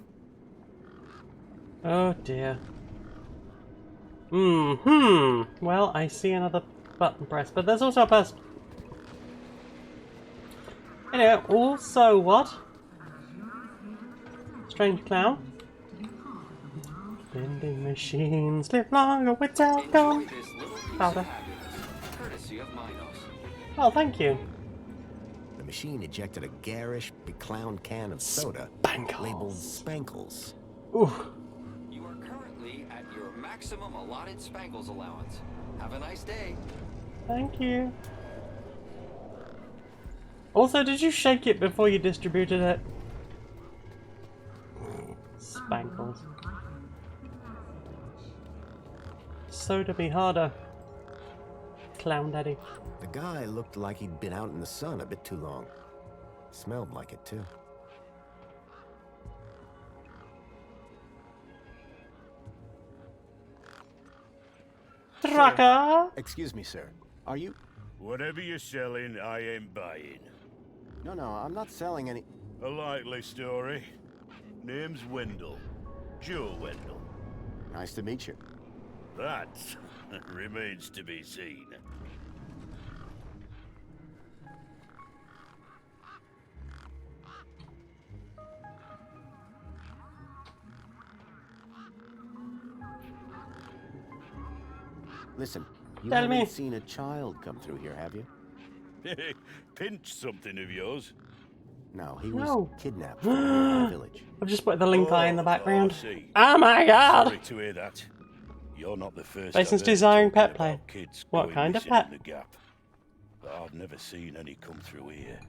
Oh dear. Well, I see another button press, but there's also a person. Anyway, also what? Strange clown. Vending machines live longer with telecom. Powder. Courtesy of Minos. Oh, thank you. The machine ejected a garish, beclowned can of soda labeled Spankles. Ooh. You are currently at your maximum allotted Spangles allowance. Have a nice day. Thank you. Also, did you shake it before you distributed it? Spankles. Soda be harder. Clown daddy. The guy looked like he'd been out in the sun a bit too long. Smelled like it, too. Tracker! Excuse me, sir. Are you... Whatever you're selling, I ain't buying. No, I'm not selling any... A likely story. Name's Wendell. Joe Wendell. Nice to meet you. That remains to be seen. Listen, you Tell haven't me. seen a child come through here, have you? Pinch something of yours. No, he was No. kidnapped from a nearby village. I've just put the link eye in the background. I see. Oh my god! Sorry to hear that. You're not the first. Jason's I've heard desiring talking pet play. about kids What going kind of missing pet? in the Gap. But I've never seen any come through here.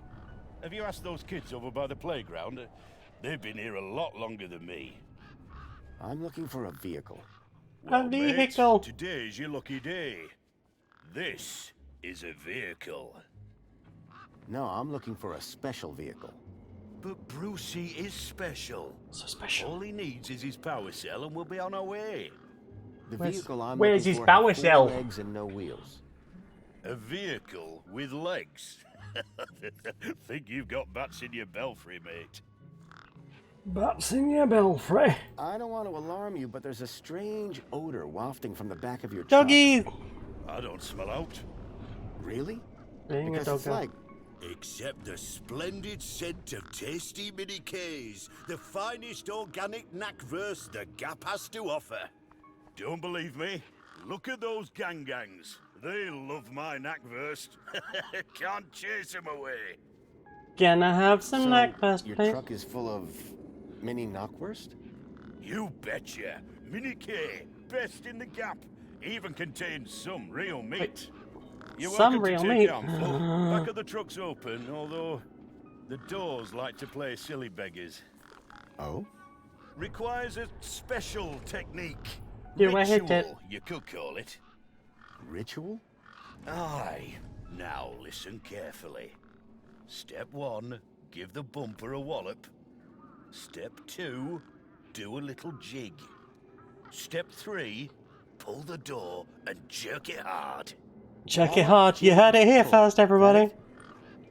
Have you asked those kids over by the playground? They've been here a lot longer than me. I'm looking for a vehicle. Well, mate, vehicle. today's your lucky day. This is a vehicle. No, I'm looking for a special vehicle. But Brucey is special. So special. All he needs is his power cell and we'll be on our way. The vehicle I'm where's looking his for power had 4 cell? legs and no wheels. A vehicle with legs. Think you've got bats in your belfry, mate. Bats in your belfry. I don't want to alarm you, but there's a strange odor wafting from the back of your truck. Doggy! I don't smell out. Really? Being a Because it's doggo. like... Except the splendid scent of tasty mini Ks, the finest organic knackverse the Gap has to offer. Don't believe me? Look at those gangs. They love my knackwurst. Can't chase them away. Gonna have some So, breakfast, your please. truck is full of mini knockwurst? You betcha. Mini K, best in the Gap. Even contains some real meat. You're Some welcome to real take meat. a handful. Back of the truck's open, although the doors like to play silly beggars. Oh? Requires a special technique. You were hit it. Ritual, you could call it. Ritual? Aye. Now listen carefully. Step 1, give the bumper a wallop. Step 2, do a little jig. Step 3, pull the door and jerk it hard. Check it hard. You heard it here first, everybody.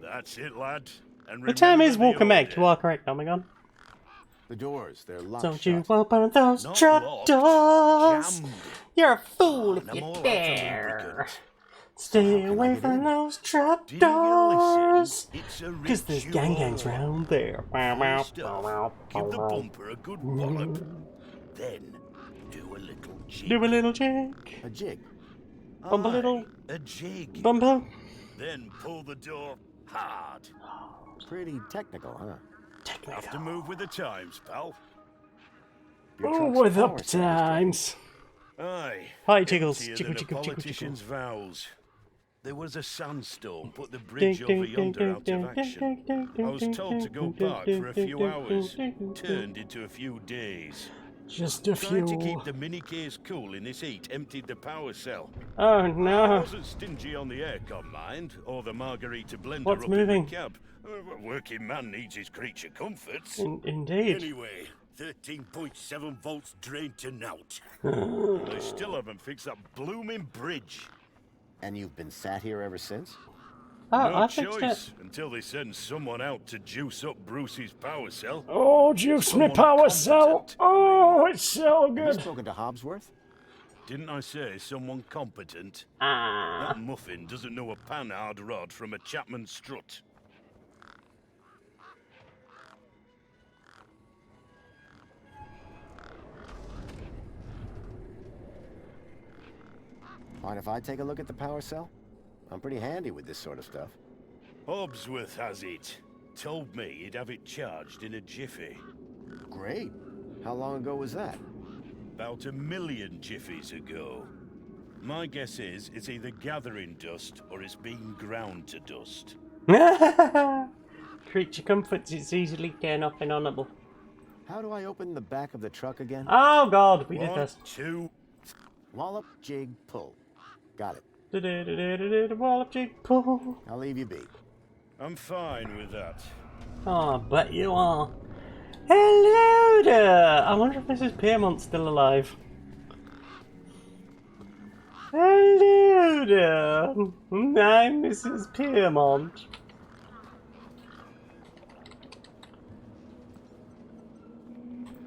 That's it, lad. And The time is remember the Walker Meg. order. You are correct, Omegon. The doors, they're locked. Don't shut. you open those Not trap locked, doors! jammed. You're a fool if I'm you all out of dare! lubricant. Stay How can I away get from in? those trap Do you listen? doors! It's a Cause there's gangs ritual. round there. First off, give the bumper a good wallop. Then, do a little jig. Do a little jig. A jig. Bump a little. A jig. Bumper. Then pull the door hard. Pretty technical, huh? Have to move with the times, pal. Your Oh, truck's with power up sounds times. Aye. Hi, Jiggles. Emptier Jiggle, than jiggle, a jiggle, politician's jiggle. vows. There was a sandstorm, put the bridge over yonder out of action. I was told to go back for a few hours. Turned into a few days. Just a Trying to few. keep the mini case cool in this heat emptied the power cell. Oh I no. wasn't stingy on the aircon, mind, or the margarita blender What's up moving? in the cab. A working man needs his creature comforts. Indeed. Anyway, 13.7 volts drained to naught. They still haven't fixed that blooming bridge. And you've been sat here ever since? Oh, No I fixed choice it. until they send someone out to juice up Bruce's power cell. Oh, juice me Someone power cell. competent. Oh, it's so Have you good. spoken to Hobsworth? Didn't I say someone competent? Ah. That muffin doesn't know a panhard rod from a Chapman strut. Mind if I take a look at the power cell? I'm pretty handy with this sort of stuff. Hobsworth has it. Told me he'd have it charged in a jiffy. Great. How long ago was that? About 1 million jiffies ago. My guess is it's either gathering dust or it's being ground to dust. Creature comforts is easily turned off and honorable. How do I open the back of the truck again? Oh god, we did 1, this. 2. Wallop, jig, pull. Got it. Wallop jig pull. I'll leave you be. I'm fine with that. Oh, I bet you are. Hello there! I wonder if Mrs. Piermont's still alive. Hello there! I'm Mrs. Piermont.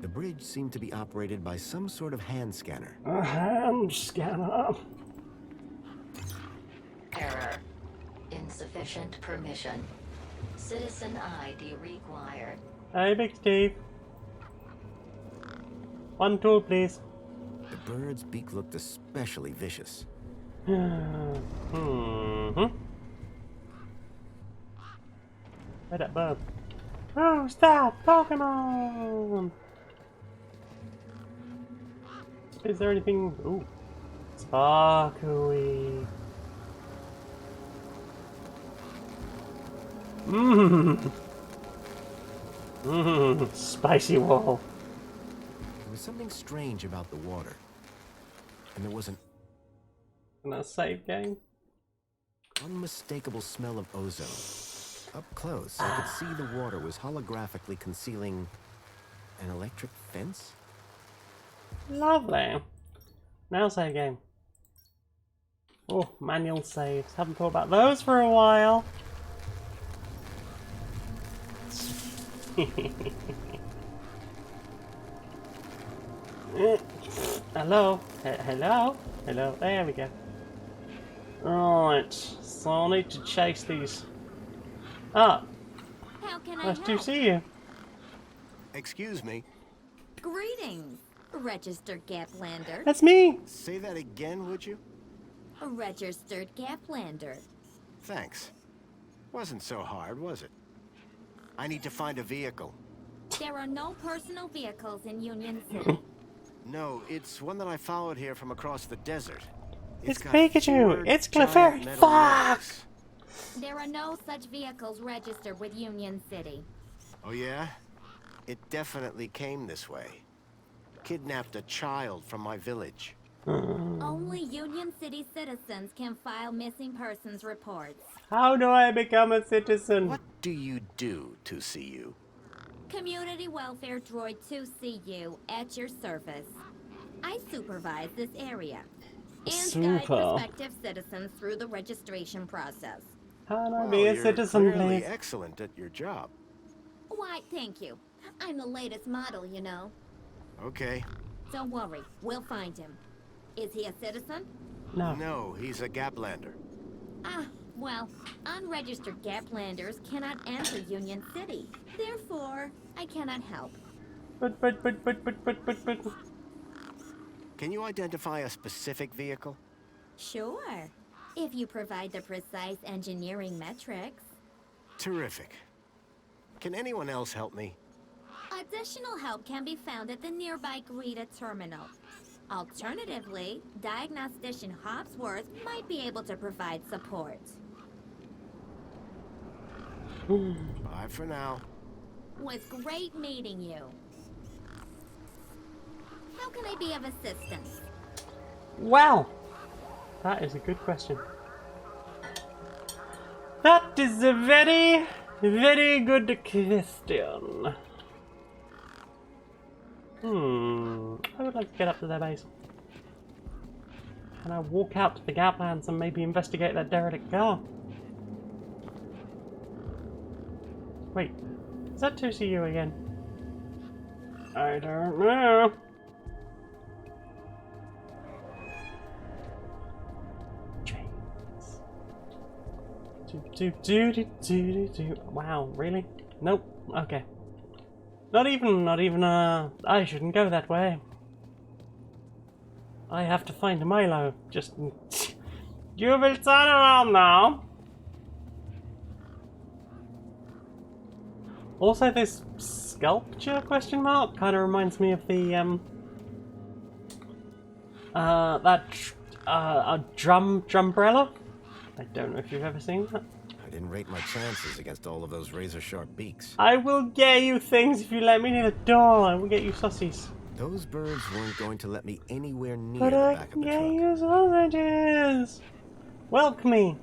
The bridge seemed to be operated by some sort of hand scanner. A hand scanner. Error. Insufficient permission. Citizen ID required. Hey, Big Steve. One tool, please. The bird's beak looked especially vicious. Where'd that bird? Who's that Pokemon? Is there anything? Ooh, sparkly. Spicy wall. There was something strange about the water. And there was an Can I save game? unmistakable smell of ozone. Up close, I could see the water was holographically concealing an electric fence. Lovely. Now save game. Oh, manual saves. Haven't thought about those for a while. Hello? Hello? Hello? There we go. Right, so I need to chase these. Ah, How can I nice help? to see you. Excuse me. Greetings, registered Gaplander. That's me. Say that again, would you? A registered Gaplander. Thanks. Wasn't so hard, was it? I need to find a vehicle. There are no personal vehicles in Union City. No, it's one that I followed here from across the desert. It's got Pikachu. 4 It's giant Clefairy. metal Fuck. legs. There are no such vehicles registered with Union City. Oh yeah? It definitely came this way. Kidnapped a child from my village. Only Union City citizens can file missing persons reports. How do I become a citizen? What do you do to see you? Community Welfare Droid 2CU at your service. I supervise this area and guide Super. prospective citizens through the registration process. How do I Well, be a you're citizen, clearly please? excellent at your job. Why, thank you. I'm the latest model, you know. Okay. Don't worry, we'll find him. Is he a citizen? No. No, he's a Gaplander. Ah, well, unregistered Gaplanders cannot enter Union City. Therefore, I cannot help. But. Can you identify a specific vehicle? Sure, if you provide the precise engineering metrics. Terrific. Can anyone else help me? Additional help can be found at the nearby Greta terminal. Alternatively, diagnostician Hopsworth might be able to provide support. Bye for now. Was great meeting you. How can I be of assistance? Well, that is a good question. That is a very, very good question. I would like to get up to their base. Can I walk out to the Gaplands and maybe investigate that derelict car? Wait, is that 2CU again? I don't know. Trains. Wow, really? Nope. Okay. Not even, I shouldn't go that way. I have to find Milo. Just... You will turn around now. Also, this sculpture question mark kind of reminds me of the drumbrella. I don't know if you've ever seen that. I didn't rate my chances against all of those razor-sharp beaks. I will get you things if you let me near the door. I will get you saucies. Those birds weren't going to let me anywhere near But the I back can of the get truck. you sausages. Welcome me.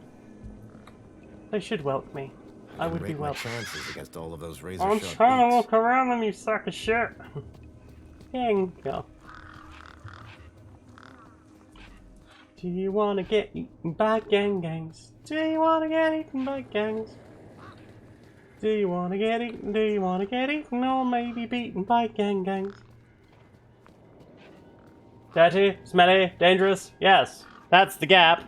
They should welcome me. I would be rate my welcome. chances against all of those I'm razor-sharp trying to beaks. walk around them, you sack of shit. Dang, go. Do you want to get eaten by gangs? Do you want to get eaten by gangs? Do you want to get eaten? Do you want to get eaten? Or maybe beaten by gangs? Dirty, smelly, dangerous? Yes, that's the gap.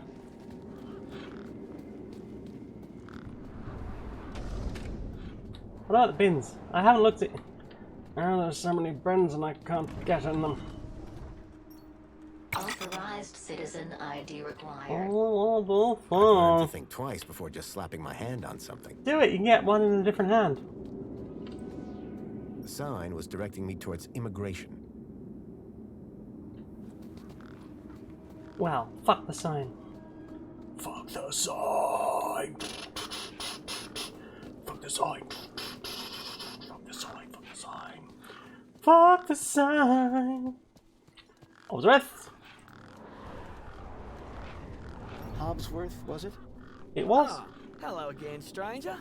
What about the bins? I haven't looked at... Oh, there's so many bins and I can't get in them. Authorized citizen ID required. Oh, I learned to think twice before just slapping my hand on something. do it, you can get one in a different hand. The sign was directing me towards immigration. Well, fuck the sign. Fuck the sign. Fuck the sign. Fuck the sign. Fuck the sign. Fuck the sign. Hopsworth. Hopsworth, was it? It was. Ah, hello again, stranger.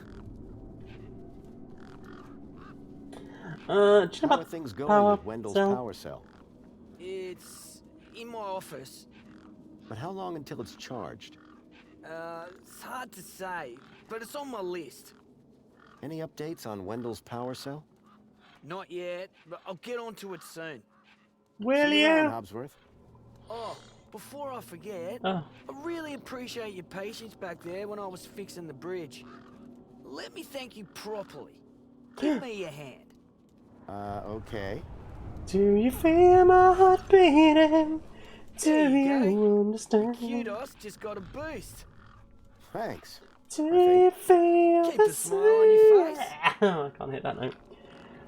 Do you know How about are things going power with Wendell's cell? power cell? It's in my office. But how long until it's charged? It's hard to say, but it's on my list. Any updates on Wendell's power cell? Not yet, but I'll get onto it soon. Will See you around, you? Hopsworth. Oh, before I forget, Oh. I really appreciate your patience back there when I was fixing the bridge. Let me thank you properly. Give me a hand. Okay. Do you feel my heart beating? Do There you you understand? Kudos just got a boost. Thanks. Do you feel Keep the a smile on your face. I can't hit that note.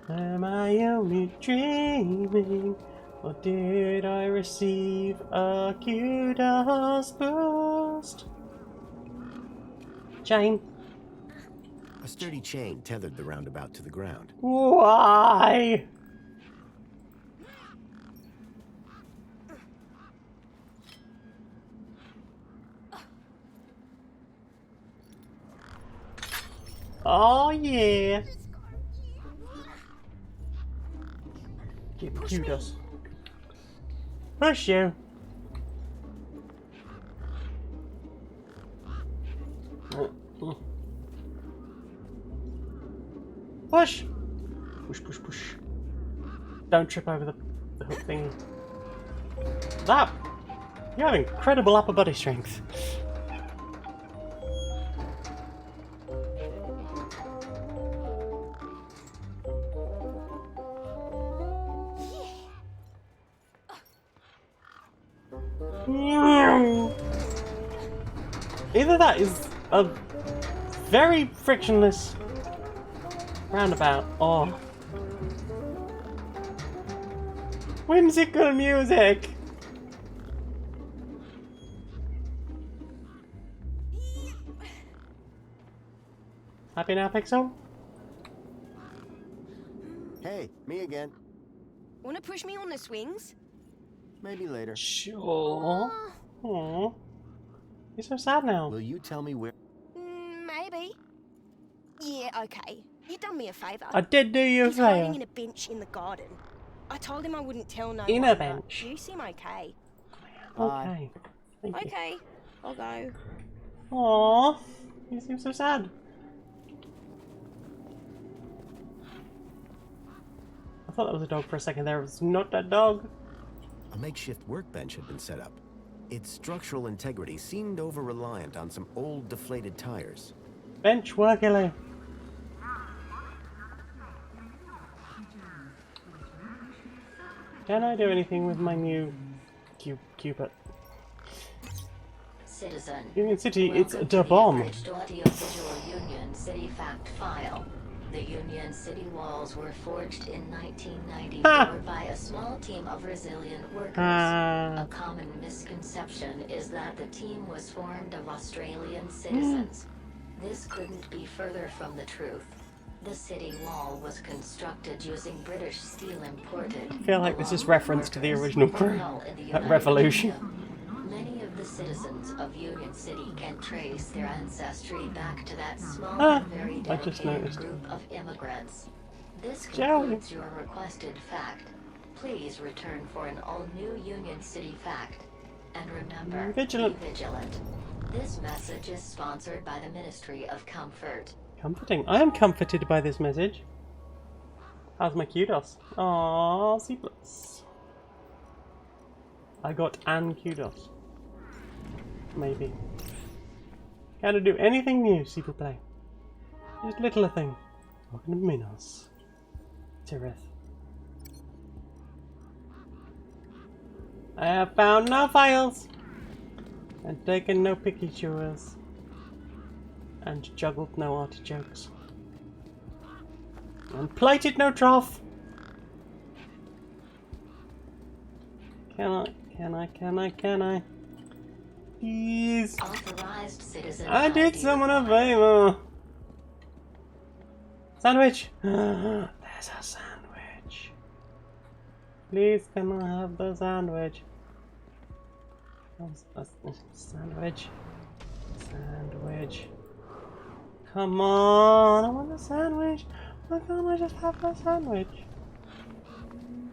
Am I only dreaming? Or did I receive a kudos boost? Chain. A sturdy chain tethered the roundabout to the ground. Why? Oh yeah. Give me kudos. Push you. Push. Push, push, push. Don't trip over the hook thingy. That! You have incredible upper body strength. Either that is a very frictionless roundabout, or whimsical music. Happy now, Pixel? Hey, me again. Wanna push me on the swings? Maybe later. Sure. Aww. You're so sad now. Will you tell me where? Maybe. Yeah, okay. You done me a favour. I did do you a He's hiding favour. in a bench in the garden. I told him I wouldn't tell no In one. a but bench. You seem okay. Okay. Thank you. Okay, I'll go. Aww. You seem so sad. I thought that was a dog for a second there. It was not a dog. A makeshift workbench had been set up. Its structural integrity seemed over-reliant on some old deflated tires. Bench workily. Can I do anything with my new Cupid? Citizen. Union City, it's Welcome the to bomb. abridged audio-visual Union City fact file. The Union City walls were forged in 1994 by a small team of resilient workers. A common misconception is that the team was formed of Australian citizens. This couldn't be further from the truth. The city wall was constructed using British steel imported. I feel like this is reference to the original crew at Revolution. Many of the citizens of Union City can trace their ancestry back to that small and very dedicated group of immigrants. This concludes your requested fact. Please return for an all-new Union City fact. And remember, be vigilant. This message is sponsored by the Ministry of Comfort. Comforting. I am comforted by this message. How's my kudos? Aww, C+. I got an kudos. Maybe. Can I do anything new, s'il vous plaît? Just little a thing. Welcome to Minos. Tirith. I have found no files. And taken no picky chewers. And juggled no artichokes. And plated no trough. Can I? Please. Authorized citizen I did someone a favor. Sandwich. There's a sandwich. Please, can I have the sandwich? Sandwich. Sandwich. Come on, I want a sandwich. Why can't I just have the sandwich?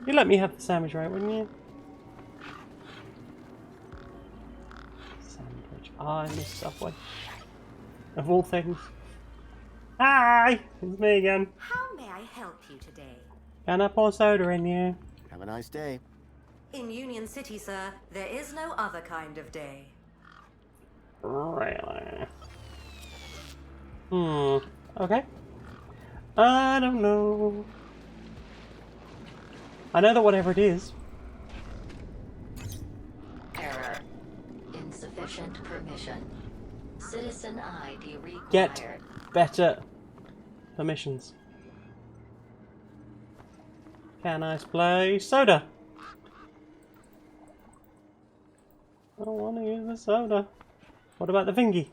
You let me have the sandwich, right, wouldn't you? Sandwich. I miss Subway. Of all things. Hi! It's me again. How may I help you today? Can I pour soda in you? Have a nice day. In Union City, sir, there is no other kind of day. Really? Okay. I don't know. I know that whatever it is. Error. Insufficient permission. Citizen ID required. Get better permissions. Can I play soda? I don't want to use the soda. What about the thingy?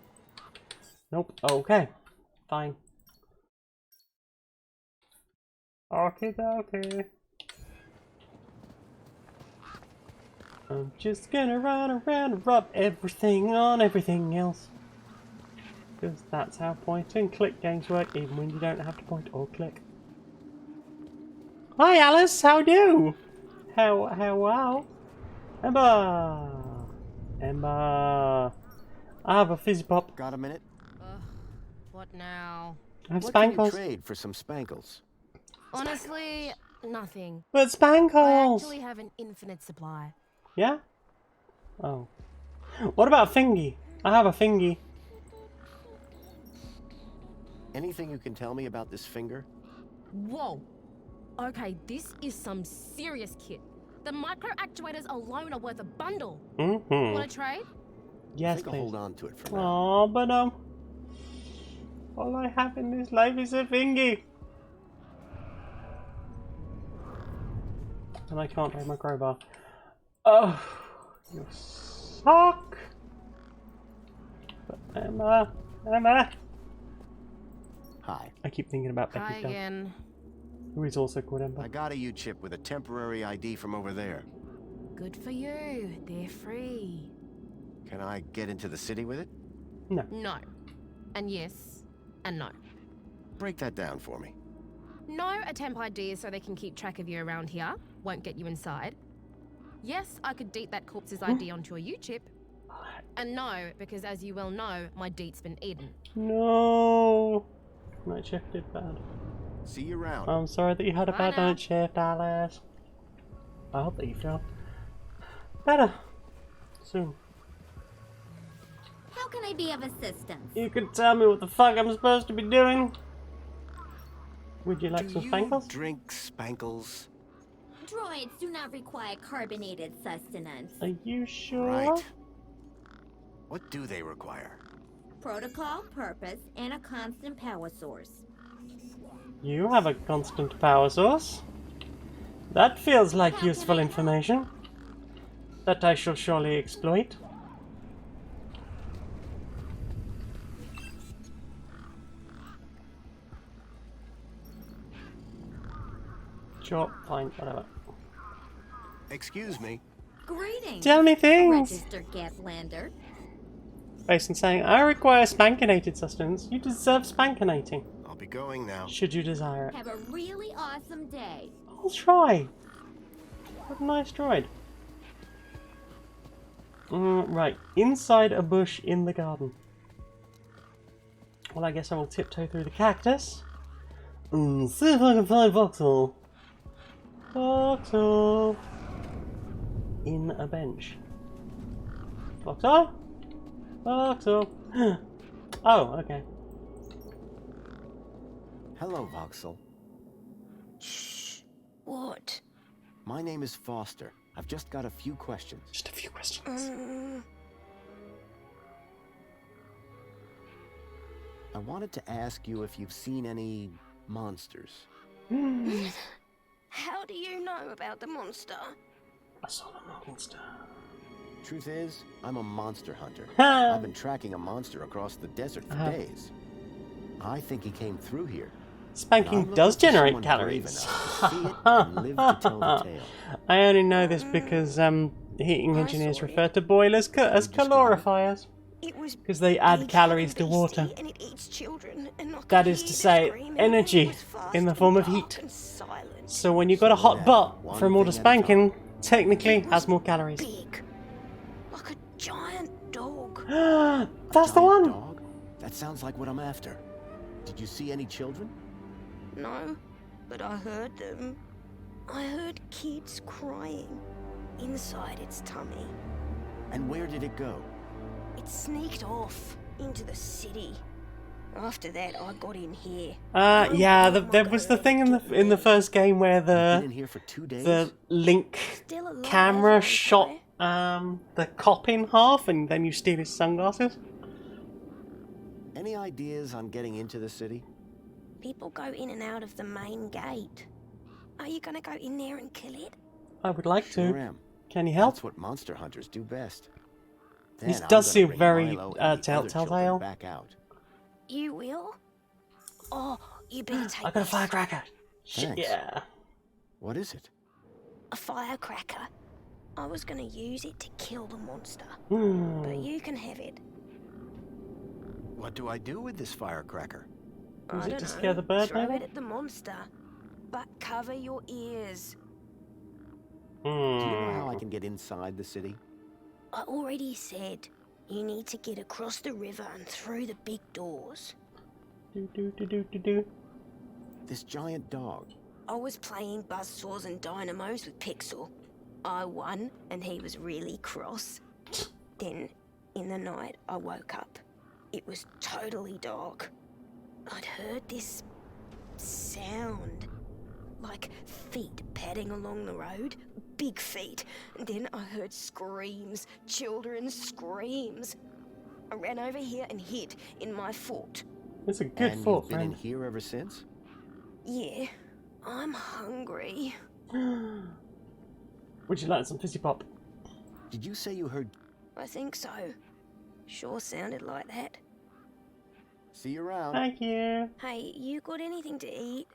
Nope. Okay. Fine. Okay. I'm just gonna run around and rub everything on everything else. Because that's how point and click games work, even when you don't have to point or click. Hi Alice, how do? How? Ember. I have a fizzy pop. Got a minute? What now? I have What can you spankles. trade for some spankles? Honestly, nothing. But I spankles! actually have an infinite supply. Yeah? Oh. What about Fingy? I have a Fingy. Anything you can tell me about this finger? Whoa. Okay, this is some serious kit. The micro actuators alone are worth a bundle. Mm-hmm. Want to trade? Yes, I think please. I'll hold on to it for now. Aw, but all I have in this life is a Fingy. And I can't hold my crowbar. Oh, you suck. But Emma. Hi. I keep thinking about Hi Becky's dad, again. who is also called Emma. I got a U-chip with a temporary ID from over there. Good for you. They're free. Can I get into the city with it? No. No. And yes. And no. Break that down for me. No, a temp ID so they can keep track of you around here. Won't get you inside. Yes, I could deet that corpse's ID onto a U-chip. And no, because as you well know, my deet's been eaten. No. Night shift did bad. See you around. I'm sorry that you had a Bye bad now. night shift, Alice. I hope that you feel better soon. How can I be of assistance? You can tell me what the fuck I'm supposed to be doing. Would you like some spankles? Drink spankles? Droids do not require carbonated sustenance. Are you sure? Right. What do they require? Protocol, purpose, and a constant power source. You have a constant power source. That feels like useful information that I shall surely exploit. Sure, fine, whatever. Excuse me. Greetings. Tell me things! Registered Gaslander. Based on saying, I require spankinated sustenance. You deserve spankinating. I'll be going now. Should you desire it. Have a really awesome day. I'll try. What a nice droid. Right, inside a bush in the garden. Well, I guess I will tiptoe through the cactus. See if I can find Voxel. Voxel. In a bench. Voxel? Voxel. Oh, okay. Hello, Voxel. Shh. What? My name is Foster. I've just got a few questions. Just a few questions. I wanted to ask you if you've seen any monsters. How do you know about the monster? I saw the monster. Truth is, I'm a monster hunter. I've been tracking a monster across the desert for days. I think he came through here. Spanking does generate calories. I only know this because heating engineers refer to boilers as calorifiers. Because they add calories to water. And it eats children, and I That could is to hear say, screaming. energy It was fast in the and form of dark heat. and silent. So when you've got a hot butt from all the spanking, technically has more calories. Big. Like a giant dog. That's the one! Dog? That sounds like what I'm after. Did you see any children? No, but I heard them. I heard kids crying inside its tummy. And where did it go? It sneaked off into the city. After that, I got in here. Yeah, there was the thing in the first game where Been in here for 2 days? the link Still alive, camera ain't shot I? the cop in half, and then you steal his sunglasses. Any ideas on getting into the city? People go in and out of the main gate. Are you gonna go in there and kill it? I would like Sure to. am. Can you help? That's what monster hunters do best. This Then I'm does gonna seem bring very Milo and the other children telltale. back out. You will? Oh, you better take I got a this. firecracker. Thanks. Yeah. What is it? A firecracker. I was gonna use it to kill the monster. Hmm. But you can have it. What do I do with this firecracker? Was I it don't to know. scare the bird, Throw maybe? it at the monster. But cover your ears. Do you know how I can get inside the city? I already said you need to get across the river and through the big doors. Do. This giant dog. I was playing buzzsaws and dynamos with Pixel. I won, and he was really cross. Then, in the night, I woke up. It was totally dark. I'd heard this sound, like feet padding along the road, big feet. And then I heard screams, children's screams. I ran over here and hid in my fort. It's a good and fort, you've been friend. in here ever since? Yeah, I'm hungry. Would you like some fizzy pop? Did you say you heard? I think so. Sure sounded like that. See you around. Thank you. Hey, you got anything to eat?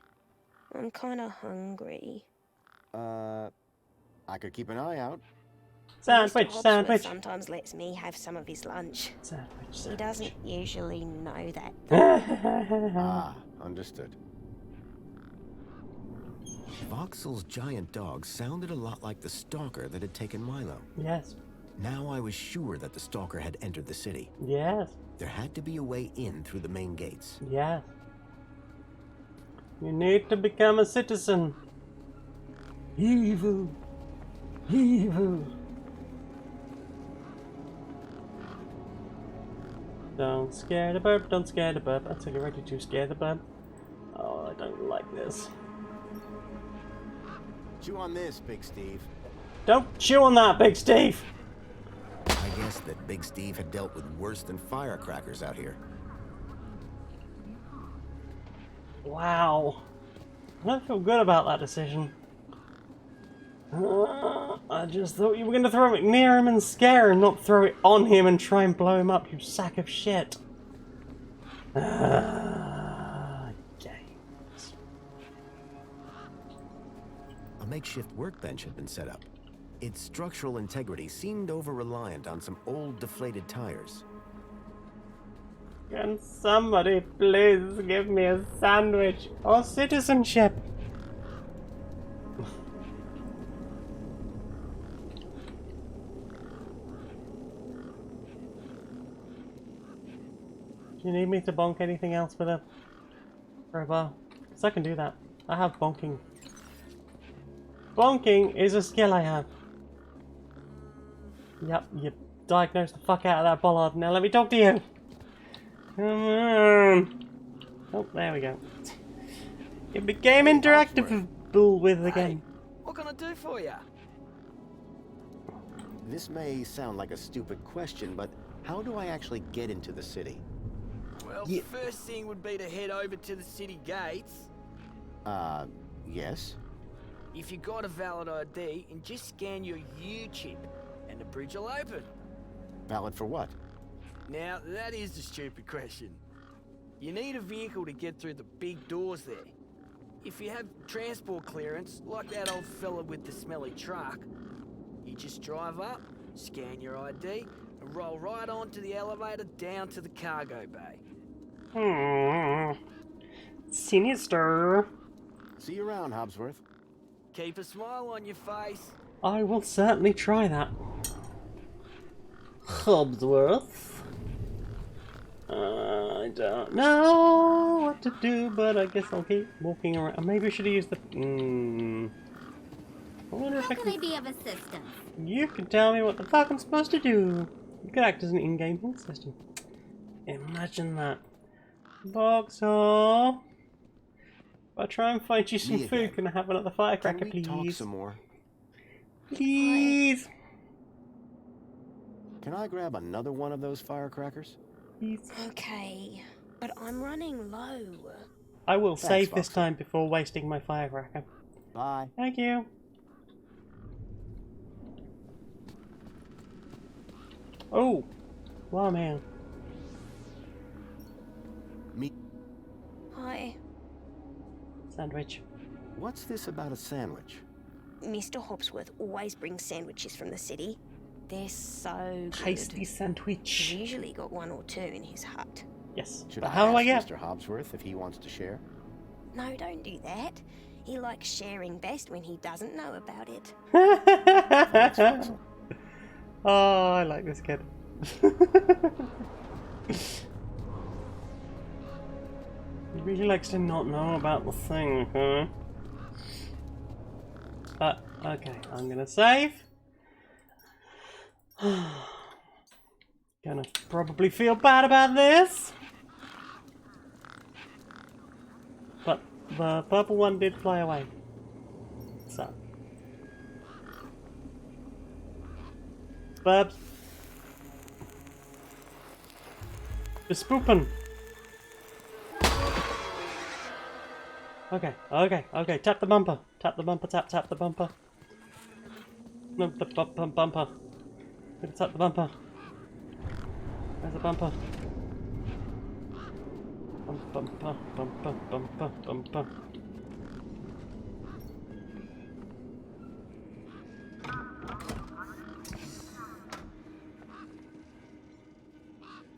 I'm kinda hungry. I could keep an eye out. Sandwich, Mr. Hopsworth sandwich. sometimes lets me have some of his lunch. Sandwich, He sandwich. doesn't usually know that. Ah, understood. Voxel's giant dog sounded a lot like the stalker that had taken Milo. Yes. Now I was sure that the stalker had entered the city. Yes. There had to be a way in through the main gates. Yes. You need to become a citizen. Evil. Evil. Don't scare the burp, don't scare the burp. I took it ready to scare the burp. Oh, I don't like this. Chew on this, Big Steve. Don't chew on that, Big Steve! I guess that Big Steve had dealt with worse than firecrackers out here. Wow. I don't feel good about that decision. I just thought you were going to throw it near him and scare him, not throw it on him and try and blow him up, you sack of shit. Games. A makeshift workbench had been set up. Its structural integrity seemed over-reliant on some old deflated tires. Can somebody please give me a sandwich or citizenship? Do you need me to bonk anything else with a crowbar? Because I can do that. I have bonking. Bonking is a skill I have. Yep, you diagnosed the fuck out of that bollard. Now let me talk to you. Come on. Oh, there we go. It became interactable with the game. What can I do for you? This may sound like a stupid question, but how do I actually get into the city? Well, first thing would be to head over to the city gates. Yes? If you got a valid ID, and just scan your U-chip, and the bridge will open. Valid for what? Now, that is the stupid question. You need a vehicle to get through the big doors there. If you have transport clearance, like that old fella with the smelly truck, you just drive up, scan your ID, and roll right onto the elevator down to the cargo bay. Sinister. See you around, Hobsworth. Keep a smile on your face. I will certainly try that. Hobsworth. I don't know what to do, but I guess I'll keep walking around. Maybe I should have used the. I wonder if How can I be of assistance? You can tell me what the fuck I'm supposed to do. You could act as an in-game health system. Imagine that. Boxer. If I try and find you some food, can I have another firecracker, please? Talk some more. Please. Can I grab another one of those firecrackers? Please. Okay, but I'm running low. I will Thanks, save this Foxy. time before wasting my firecracker. Bye. Thank you. Oh, wow, man. Me. Hi, Sandwich. What's this about a sandwich? Mr. Hopsworth always brings sandwiches from the city. They're so good. Tasty sandwich. He's usually got one or two in his hut. Yes. Should But I how do I ask get? Mr. Hobsworth if he wants to share? No, don't do that. He likes sharing best when he doesn't know about it. Thanks, Foxel. Oh, I like this kid. He really likes to not know about the thing, huh? Okay, I'm gonna save. Gonna probably feel bad about this. But the purple one did fly away. So. Burbs. Bespoopin'. Okay, okay. Tap the bumper. Tap the bumper, tap the bumper. No, the bumper. Tap the bumper. Where's the bumper? Bumper.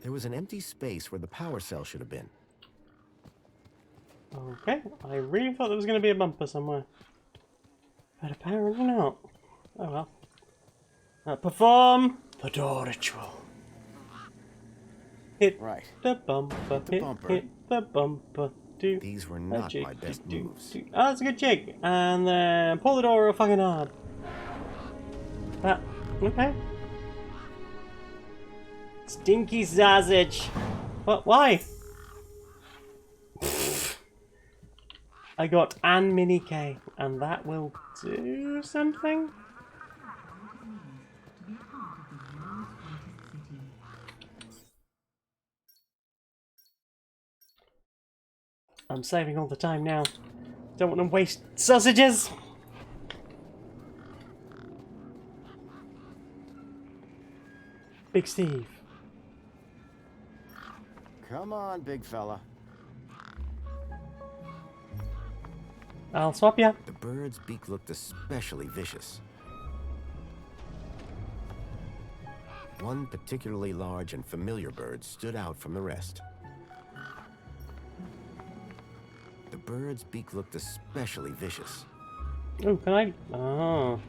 There was an empty space where the power cell should have been. Okay, I really thought there was going to be a bumper somewhere. But apparently not. Oh well. Perform the door ritual. Hit the bumper, hit the bumper. These were not my best moves. Oh, that's a good jig. And then pull the door real fucking hard. Okay. Stinky sausage. What? Why? I got an mini K, and that will do something. I'm saving all the time now. Don't want to waste sausages. Big Steve. Come on, big fella. I'll swap ya. The bird's beak looked especially vicious. One particularly large and familiar bird stood out from the rest. The bird's beak looked especially vicious. Oh, can I? Oh.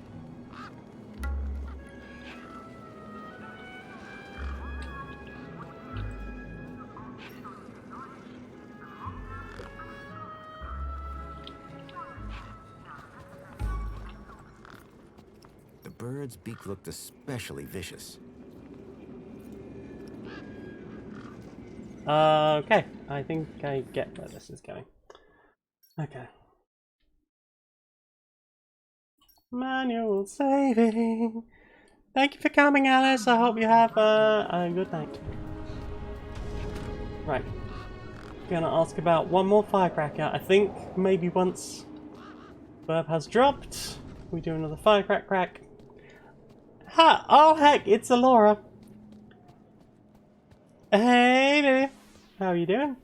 The bird's beak looked especially vicious. Okay, I think I get where this is going. Okay. Manual saving. Thank you for coming, Alice. I hope you have a good night. Right. Gonna ask about one more firecracker. I think maybe once Burb has dropped, we do another firecrack. Ha! Oh heck, it's Alora. Hey baby. How are you doing?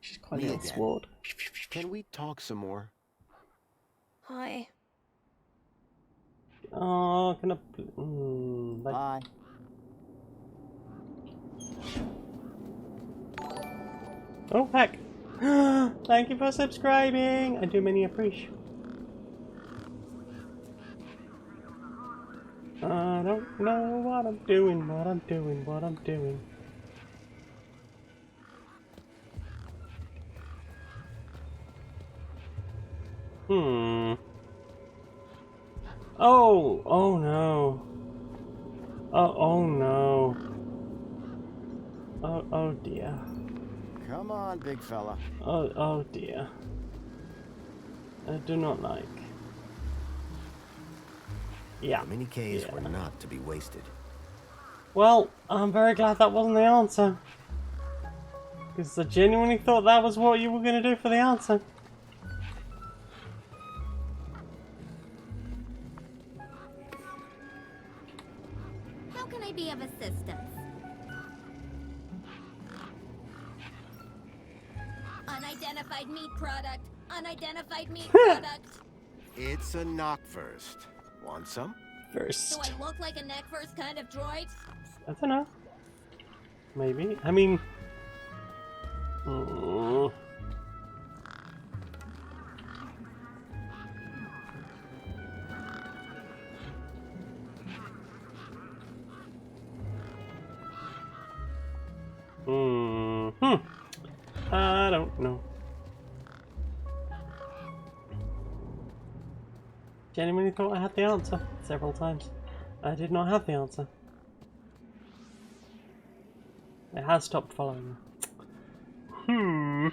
She's quite a little sword. Can we talk some more? Hi. Oh, can I... Bye. Oh, heck. Thank you for subscribing. I do many appreciate. I don't know what I'm doing, what I'm doing. Oh no. Oh no. Oh dear. Come on, big fella. Oh dear. I do not like. Yeah. The mini Ks were not to be wasted. Well, I'm very glad that wasn't the answer. Because I genuinely thought that was what you were going to do for the answer. How can I be of assistance? Unidentified meat product. Unidentified meat product. It's a knockwurst. Want some? First. Do I look like a neck first kind of droid? I don't know. Maybe. I mean... I don't know. Genuinely thought I had the answer several times. I did not have the answer. It has stopped following me.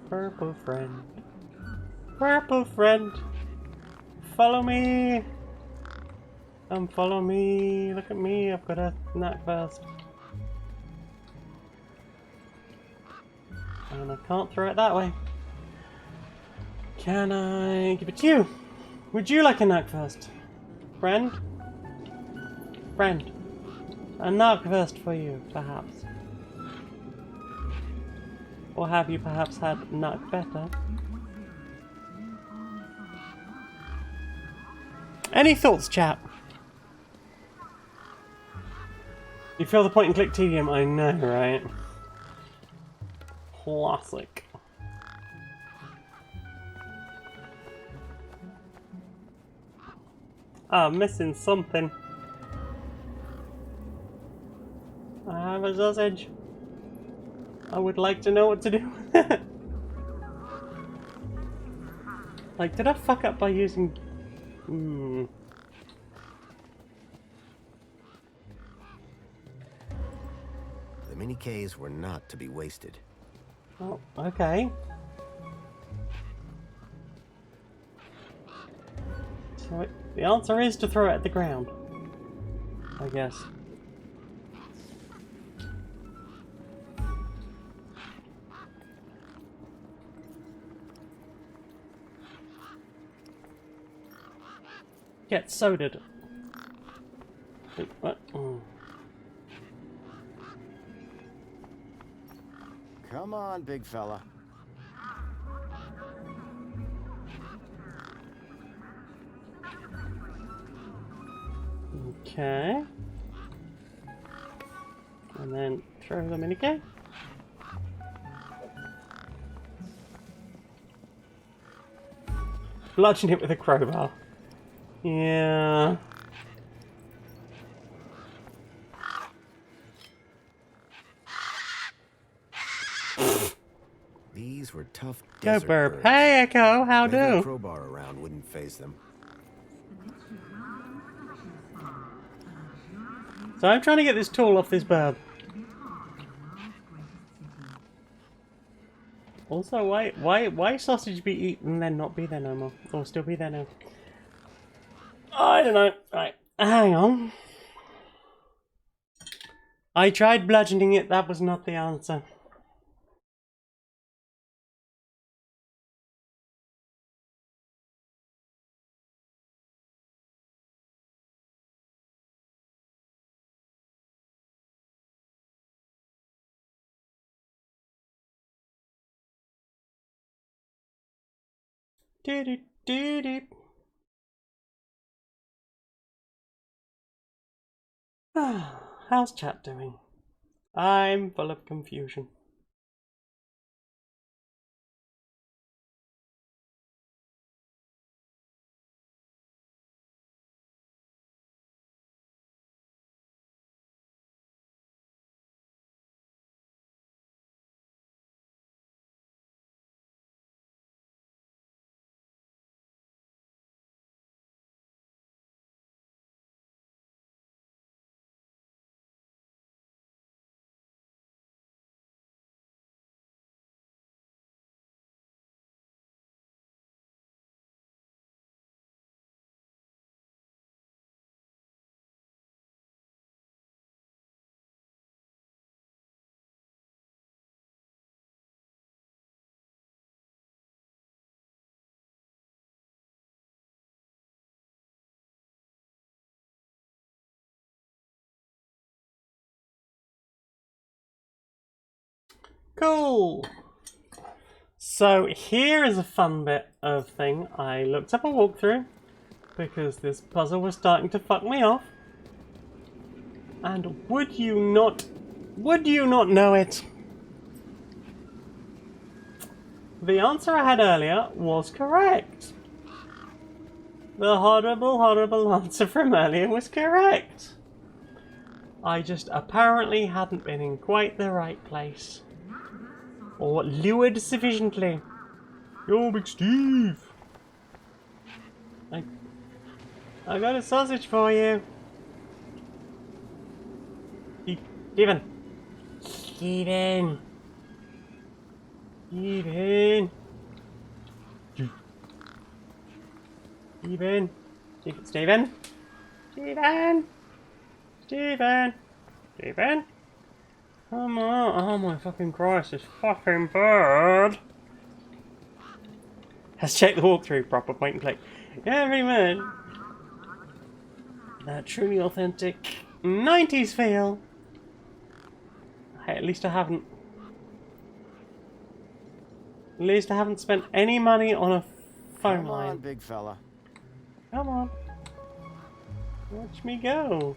Purple friend. Purple friend. Follow me. Come follow me. Look at me. I've got a knack first. And I can't throw it that way. Can I give it to you? Would you like a knack first? Friend? Friend. A knack first for you, perhaps. Or have you perhaps had knack better? Any thoughts, chat? You feel the point and click tedium? I know, right? Classic. Ah, I'm missing something. I have a sausage. I would like to know what to do with it. Like, did I fuck up by using... The mini Ks were not to be wasted. Oh, okay. So the answer is to throw it at the ground, I guess. Get sodaed. Wait, what? Come on, big fella. Okay. And then throw the mini K. Bludgeon it with a crowbar. Yeah. These were tough Go desert burp. birds. Hey Echo, how Maybe a do? crowbar around wouldn't faze them. So I'm trying to get this tool off this bird. Also, why sausage be eaten and then not be there no more? Or still be there now? I don't know. Right, hang on. I tried bludgeoning it, that was not the answer. How's chat doing? I'm full of confusion. Cool! So here is a fun bit of thing. I looked up a walkthrough because this puzzle was starting to fuck me off. And would you not know it? The answer I had earlier was correct. The horrible, horrible answer from earlier was correct. I just apparently hadn't been in quite the right place. Or lured sufficiently. Yo, Big Steve! I got a sausage for you. Steven! Steven! Steven! Steven! Steven! Steven! Steven! Steven! Come on! Oh my fucking Christ, this fucking bird! Let's check the walkthrough, proper point and click. Every minute. That truly authentic 90s feel. Hey, at least I haven't. At least I haven't spent any money on a phone line. Come on, big fella. Come on. Watch me go.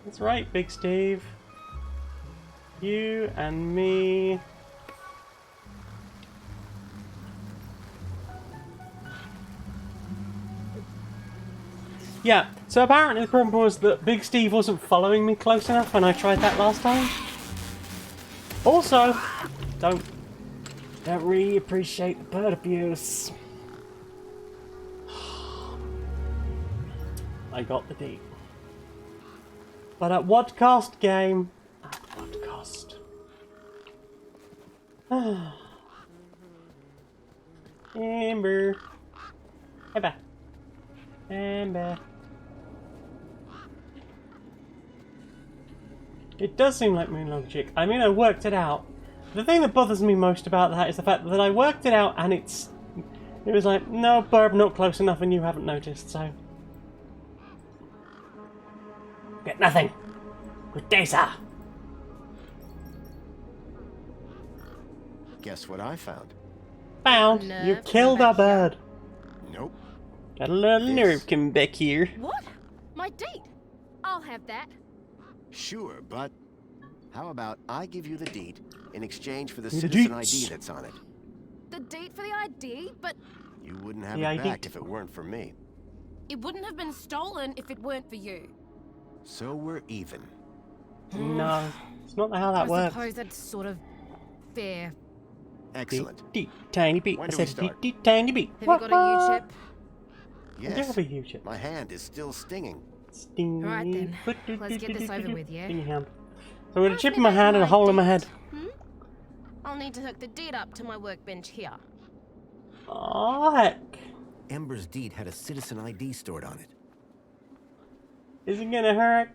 That's right, Big Steve. You and me. Yeah, so apparently the problem was that Big Steve wasn't following me close enough when I tried that last time. Also, don't really appreciate the bird abuse. I got the deep. But at what cost, game? At what cost? Amber. Amber. Amber. It does seem like Moonlong Chick. I mean, I worked it out. The thing that bothers me most about that is the fact that I worked it out and it was like, no, Burb, not close enough and you haven't noticed, so. Get nothing. Good day, sir. Guess what I found? Found? Nerve You killed a bird. Nope. Got a little nerve coming back here. What? My date? I'll have that. Sure, but how about I give you the deed in exchange for the The citizen deets. ID that's on it? The date for the ID? But You wouldn't have The it ID. back if it weren't for me. it wouldn't have been stolen if it weren't for you. So we're even. No, it's not how that I works. suppose that's sort of fair. Excellent. Tiny beat. When I do we said start? tiny beat. Have you got a U-chip? I do Yes. have a U-chip. My hand is still stinging. Sting. Alright then, let's get this over with, yeah? Stingy hand. So I've got a Pass chip me in my back hand and a my hole in my date. head. I'll need to hook the deed up to my workbench here. Oh heck. Ember's deed had a citizen ID stored on it. Is it gonna hurt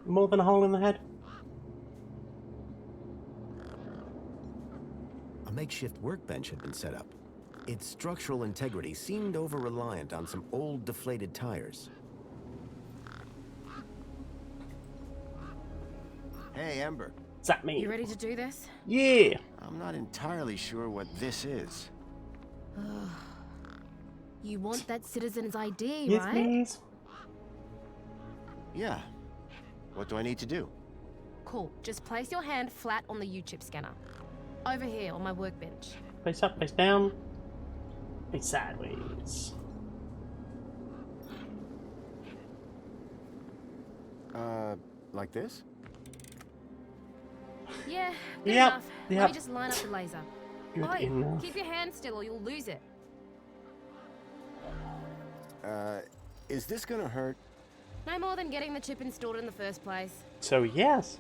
more than a hole in the head? A makeshift workbench had been set up. Its structural integrity seemed over-reliant on some old deflated tires. Hey, Ember. Is that me? You ready to do this? Yeah. I'm not entirely sure what this is. You want that citizen's ID, Yes, right? please. Yeah. What do I need to do? Cool. Just place your hand flat on the U-chip scanner. Over here on my workbench. Face up, face down. Face sideways. Like this? Yeah, good Yep, enough. Let yep. me just line up the laser. Good Oi, enough. keep your hand still or you'll lose it. Is this gonna hurt? No more than getting the chip installed in the first place. So yes.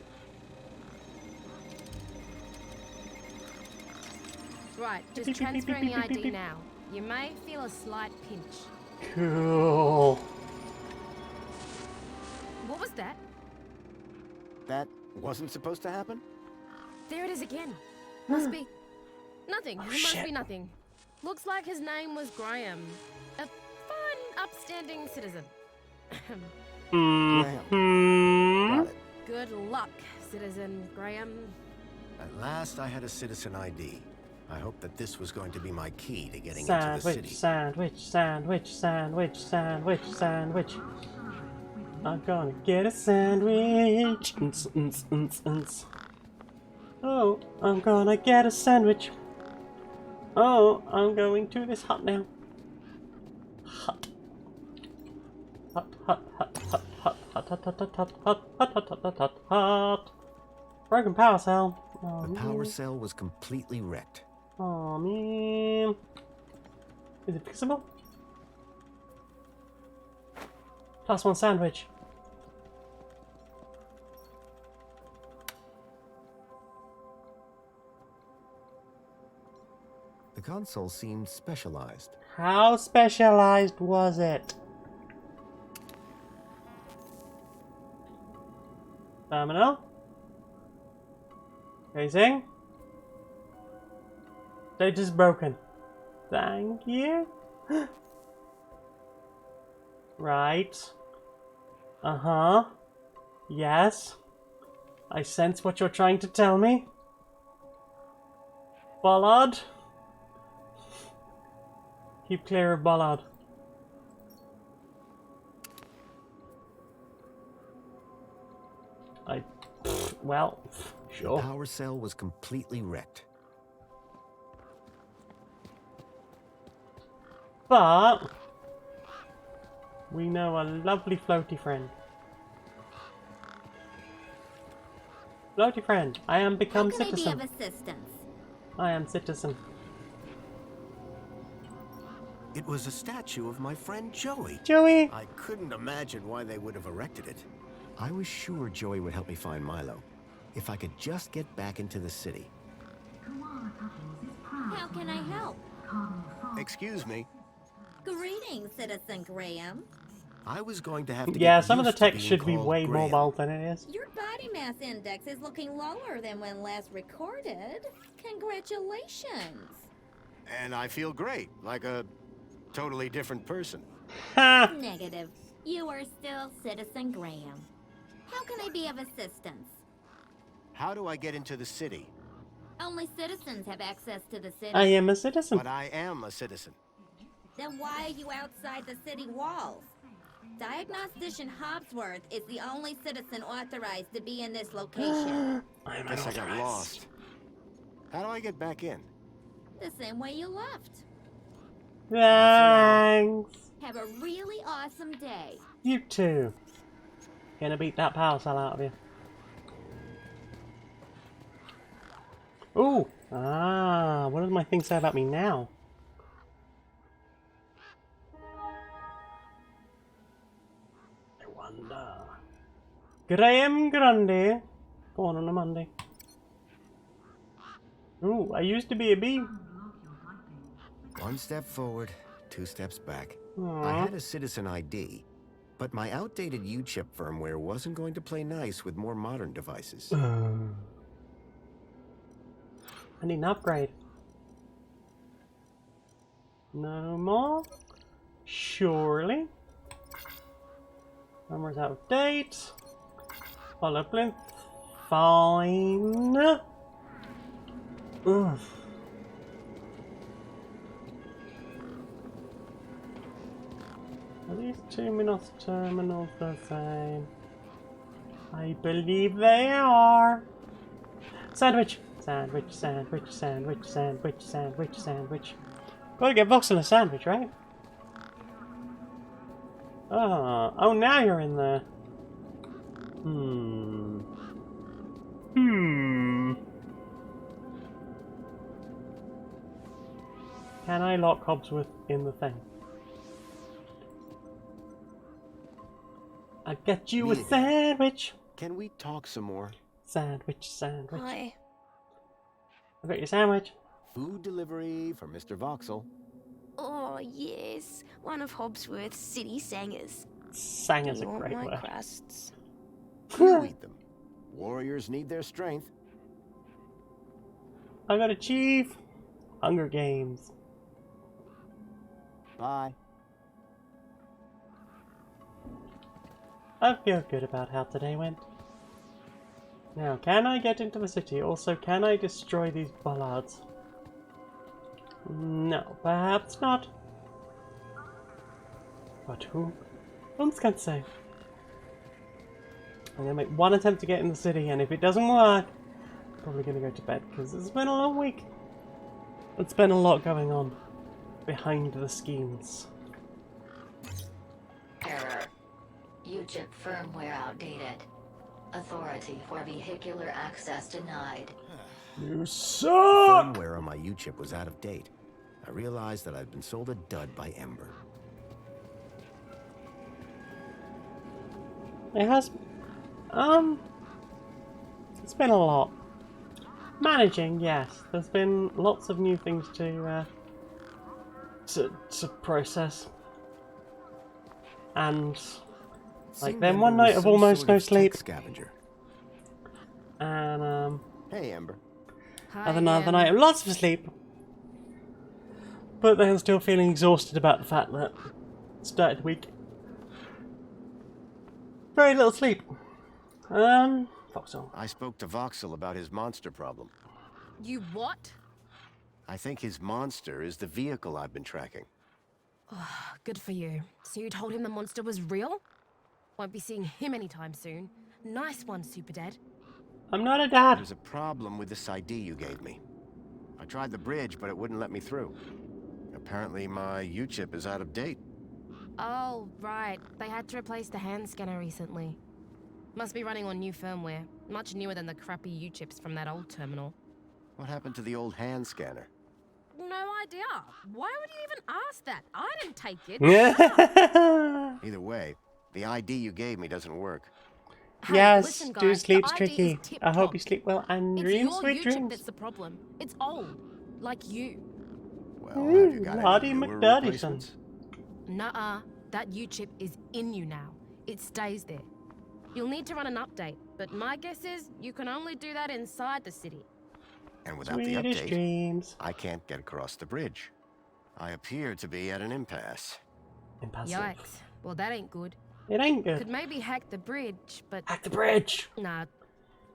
Right, just Beep, beep, beep, transferring beep, the beep, beep, ID beep. now. You may feel a slight pinch. Cool. What was that? That wasn't supposed to happen? There it is again. Must be... Nothing. Oh, It must shit. be nothing. Looks like his name was Graham. A fine, upstanding citizen. Got it. Good luck, citizen Graham. At last I had a citizen ID. I hoped that this was going to be my key to getting into the Sandwich, city. sandwich, sandwich, sandwich, sandwich, sandwich. I'm gonna get a sandwich. Oh, I'm gonna get a sandwich. Oh, I'm going to this hut now. Hut. Hut, hut, hut, hut, hut, hut, hut, hut, hut, hut, hut, hut, hut, hut, hut, hut. Broken power cell. Oh, The power cell was completely wrecked. oh man. Is it fixable? +1 sandwich. The console seemed specialized. How specialized was it? Terminal. Casing. Data's broken. Thank you. Right. Uh-huh. Yes. I sense what you're trying to tell me. Bollard. Keep clear of Bollard. Well, sure. The power cell was completely wrecked. But we know a lovely floaty friend. Floaty friend, I am become citizen. How can I be of assistance? I am citizen. It was a statue of my friend Joey. Joey! I couldn't imagine why they would have erected it. I was sure Joey would help me find Milo, if I could just get back into the city. How can I help? Excuse me. Greetings, Citizen Graham. I was going to have to Yeah, get some of the used to text being should be called way more Graham. bold than it is. Your body mass index is looking lower than when last recorded. Congratulations. And I feel great, like a totally different person. Negative. You are still Citizen Graham. How can I be of assistance? How do I get into the city? Only citizens have access to the city. I am a citizen. But I am a citizen. Then why are you outside the city walls? Diagnostician Hobsworth is the only citizen authorized to be in this location. I guess I got lost. How do I get back in? The same way you left. Thanks. Have a really awesome day. You too. Gonna beat that power cell out of you. Ooh. Ah, what does my thing say about me now? I wonder. Graham Grundy. Born on a Monday. Ooh, I used to be a bee. One step forward, 2 steps back. Aww. I had a citizen ID, but my outdated U-chip firmware wasn't going to play nice with more modern devices. I need an upgrade. No more? Surely. Number's out of date. Follow plinth. Fine. Oof. Are these two Minos terminals the same? I believe they are. Sandwich! Sandwich, sandwich, sandwich, sandwich, sandwich, sandwich. Gotta get Voxel a sandwich, right? Oh, now you're in there. Can I lock Hobsworth in the thing? I'll get you a sandwich. Can we talk some more? Sandwich, sandwich. Hi. I got your sandwich. Food delivery for Mr. Voxel. Oh, yes. One of Hobsworth's city sangers. Sanger's Do a you want great my word. crusts? You eat them. Warriors need their strength. I got achieve Hunger Games. Bye. I feel good about how today went. Now, can I get into the city? Also, can I destroy these bollards? No, perhaps not. But who? Whom can say? I'm gonna make one attempt to get in the city, and if it doesn't work, I'm probably gonna go to bed because it's been a long week. It's been a lot going on behind the scenes. Error. U-chip firmware outdated. Authority for vehicular access denied. You The suck! firmware on my U-chip was out of date. I realized that I'd been sold a dud by Ember. It has, it's been a lot. Managing, yes. There's been lots of new things to process. And like then one night of almost no sleep. Scavenger. And Hey, Ember. another night of lots of sleep. But then still feeling exhausted about the fact that it started the week. Very little sleep. Voxel. I spoke to Voxel about his monster problem. You what? I think his monster is the vehicle I've been tracking. Oh, good for you. So you told him the monster was real? Won't be seeing him anytime soon. Nice one, Super Dad. I'm not a dad. There's a problem with this ID you gave me. I tried the bridge, but it wouldn't let me through. Apparently my U-chip is out of date. Oh, right. They had to replace the hand scanner recently. Must be running on new firmware. Much newer than the crappy U-chips from that old terminal. What happened to the old hand scanner? No idea. Why would you even ask that? I didn't take it. Either way, the ID you gave me doesn't work. Hey, Yes, listen, do guys, sleep's the ID tricky. is tip-top. I hope you sleep well and It's dream your sweet U-chip dreams. that's the problem. It's old. Like you. Well, have you got Lottie any newer McDaddyson. replacements? Nuh-uh. That U-chip is in you now. It stays there. You'll need to run an update, but my guess is you can only do that inside the city. And without Sweetest the update, dreams. I can't get across the bridge. I appear to be at an impasse. Impassive. Yikes. Well, that ain't good. It ain't good. Could maybe hack the bridge, but... Hack the bridge! Nah.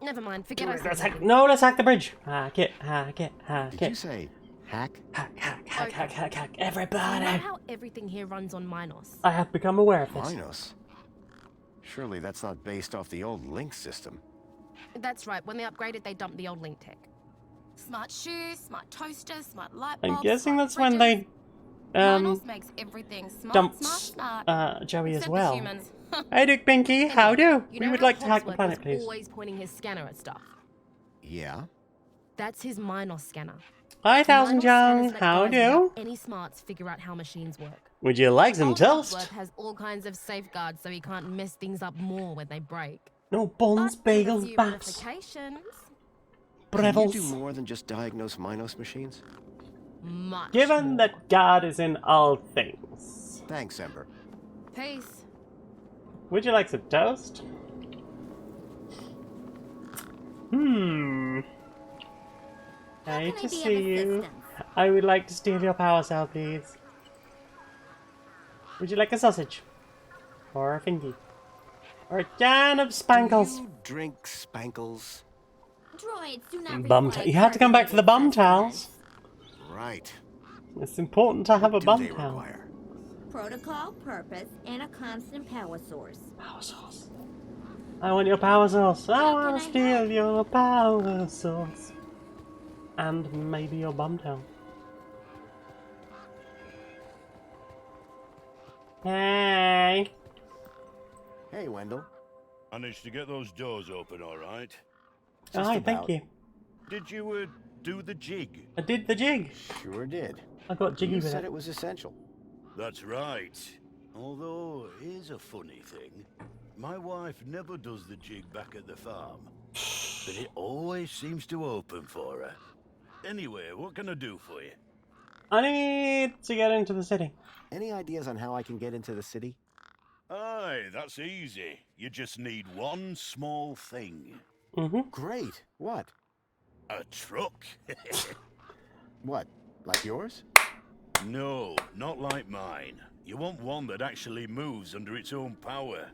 Never mind. Forget I said Let's that. hack, no, let's hack the bridge. Hack it, hack it, hack Did it. you say hack? Hack, hack, hack, Okay. hack, hack, hack. You know Everybody! how everything here runs on Minos? I have become aware of this. Minos? Surely that's not based off the old Link system. That's right. When they upgraded, they dumped the old Link tech. Smart shoes, smart toaster, smart light bulbs. I'm guessing smart that's when fridges. they Minos makes everything smart, dumped smart. Joey as Except the well. humans. Hey Duke Pinky, how do? You We know would how like to hack the Hogsworth planet, was please. always pointing his scanner at stuff. Yeah? That's his Minos scanner. Hi Thousand Minos Young, scanners let how guys without do? any smarts figure out how machines work. Would you like some Old toast? Hogsworth has all kinds of safeguards so he can't mess things up more when they break. No buns, But with a bagels, few baps, modifications, Can you do brevels. more than just diagnose Minos machines? much Given more. that God is in all things. Thanks, Ember. Peace. Would you like some toast? Nice to see you. I would like to steal your power cell, please. Would you like a sausage? Or a fingy? Or a can of spankles? Do you drink spankles? Droids do not Bum require you had to come back for the bum towels. Right. It's important to have a Do bum they towel. require? protocol, purpose, and a constant power source. Power source. I want your power source. I want to steal your power source. And maybe your bum towel. Hey. Hey, Wendell. Managed to get those doors open all right? Hi, thank you. Did you, do the jig? I did the jig. Sure did. I got jiggy You with said it. it was essential. That's right. Although, here's a funny thing. My wife never does the jig back at the farm. But it always seems to open for her. Anyway, what can I do for you? I need to get into the city. Any ideas on how I can get into the city? Aye, that's easy. You just need one small thing. Great. What? A truck. What? Like yours? No, not like mine. You want one that actually moves under its own power.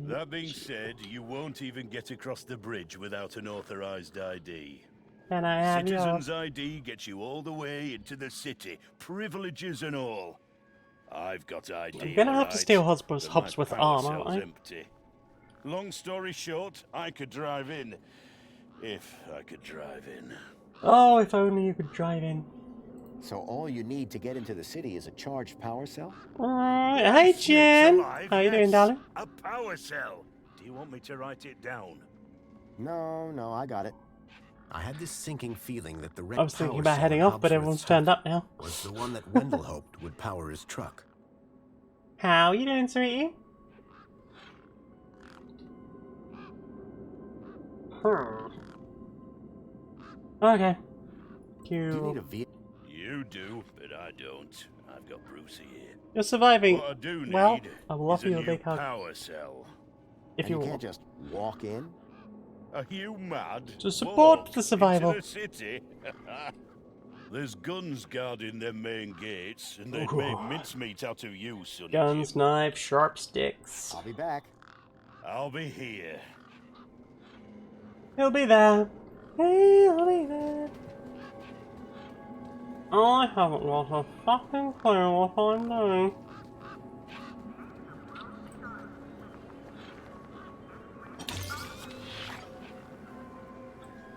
That being said, you won't even get across the bridge without an authorized ID. Can I have Citizen's yours? ID gets you all the way into the city, privileges and all. I've got ID. I'm gonna have to alright, steal but my Hobbsworth's power arm, aren't cell's I? empty. Long story short, I could drive in. If I could drive in. Oh, if only you could drive in. So all you need to get into the city is a charged power cell? Alright, hey Jen! How you doing, darling? A power cell. Do you want me to write it down? No, I got it. I had this sinking feeling that the I wrecked was thinking power about cell heading in off, but Hobsworth's everyone's hut turned up now. was the one that Wendell hoped would power his truck. How you doing, sweetie? Okay. Do you need a vehicle? You do, but I don't. I've got Brucey here. You're surviving. What I do Well, need I will offer is you a new big hug. power cell. If And you you want. can't just walk in? Are you mad? To support Walk the survival. into the city? There's guns guarding them main gates, and they'd Ooh. make mincemeat out of you, sonny Guns, Jim. knives, sharp sticks. I'll be back. I'll be here. He'll be there. He'll be there. I haven't got a fucking clue what I'm doing.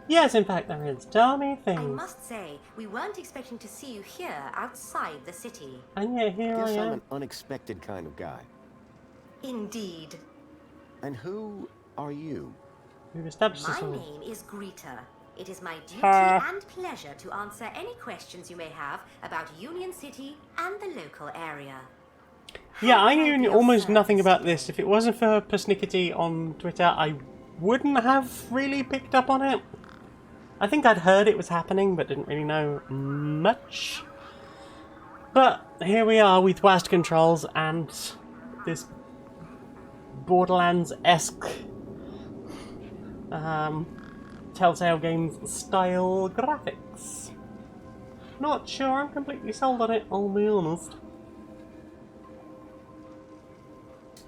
Yes, in fact there is. Tell me I things. must say, we weren't expecting to see you here outside the city. And yet here I Guess I'm am. an unexpected kind of guy. Indeed. And who are you? We've established My this already. name is Greta. It is my duty Ha. and pleasure to answer any questions you may have about Union City and the local area. Yeah, I knew almost nothing about this. If it wasn't for Persnickety on Twitter, I wouldn't have really picked up on it. I think I'd heard it was happening, but didn't really know much. But here we are with WASD controls and this Borderlands-esque Telltale Games style graphics. Not sure I'm completely sold on it, I'll be honest.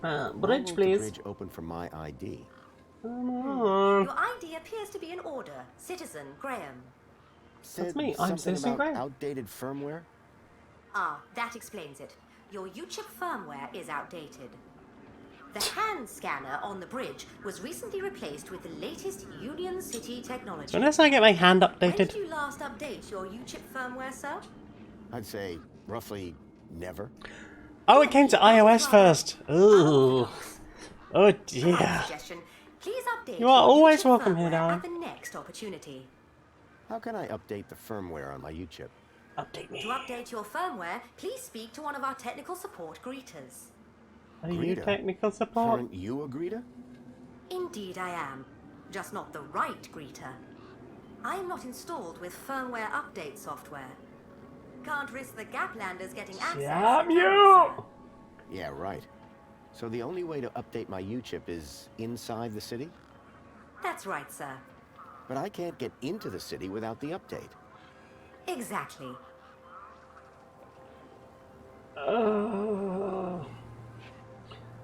Why Bridge, won't the please. bridge open for my ID? Come on. Your ID appears to be in order, Citizen Graham. Said me, I'm something Citizen about Graham. outdated firmware? Ah, that explains it. Your UChip firmware is outdated. The hand scanner on the bridge was recently replaced with the latest Union City technology. Unless I get my hand When updated. did you last update your UChip firmware, sir? I'd say roughly never. Oh, it came to iOS first. Ooh. Oh dear. Suggestion. Please update You are your always UChip welcome here, firmware darling. at the next opportunity. How can I update the firmware on my UChip? Update me. To update your firmware, please speak to one of our technical support greeters. Are you Greta? technical support? Aren't you a Greta? Indeed I am. Just not the right greeter. I am not installed with firmware update software. Can't risk the Gaplanders getting access. Damn you! Yeah, right. So the only way to update my UChip is inside the city? That's right, sir. But I can't get into the city without the update. Exactly.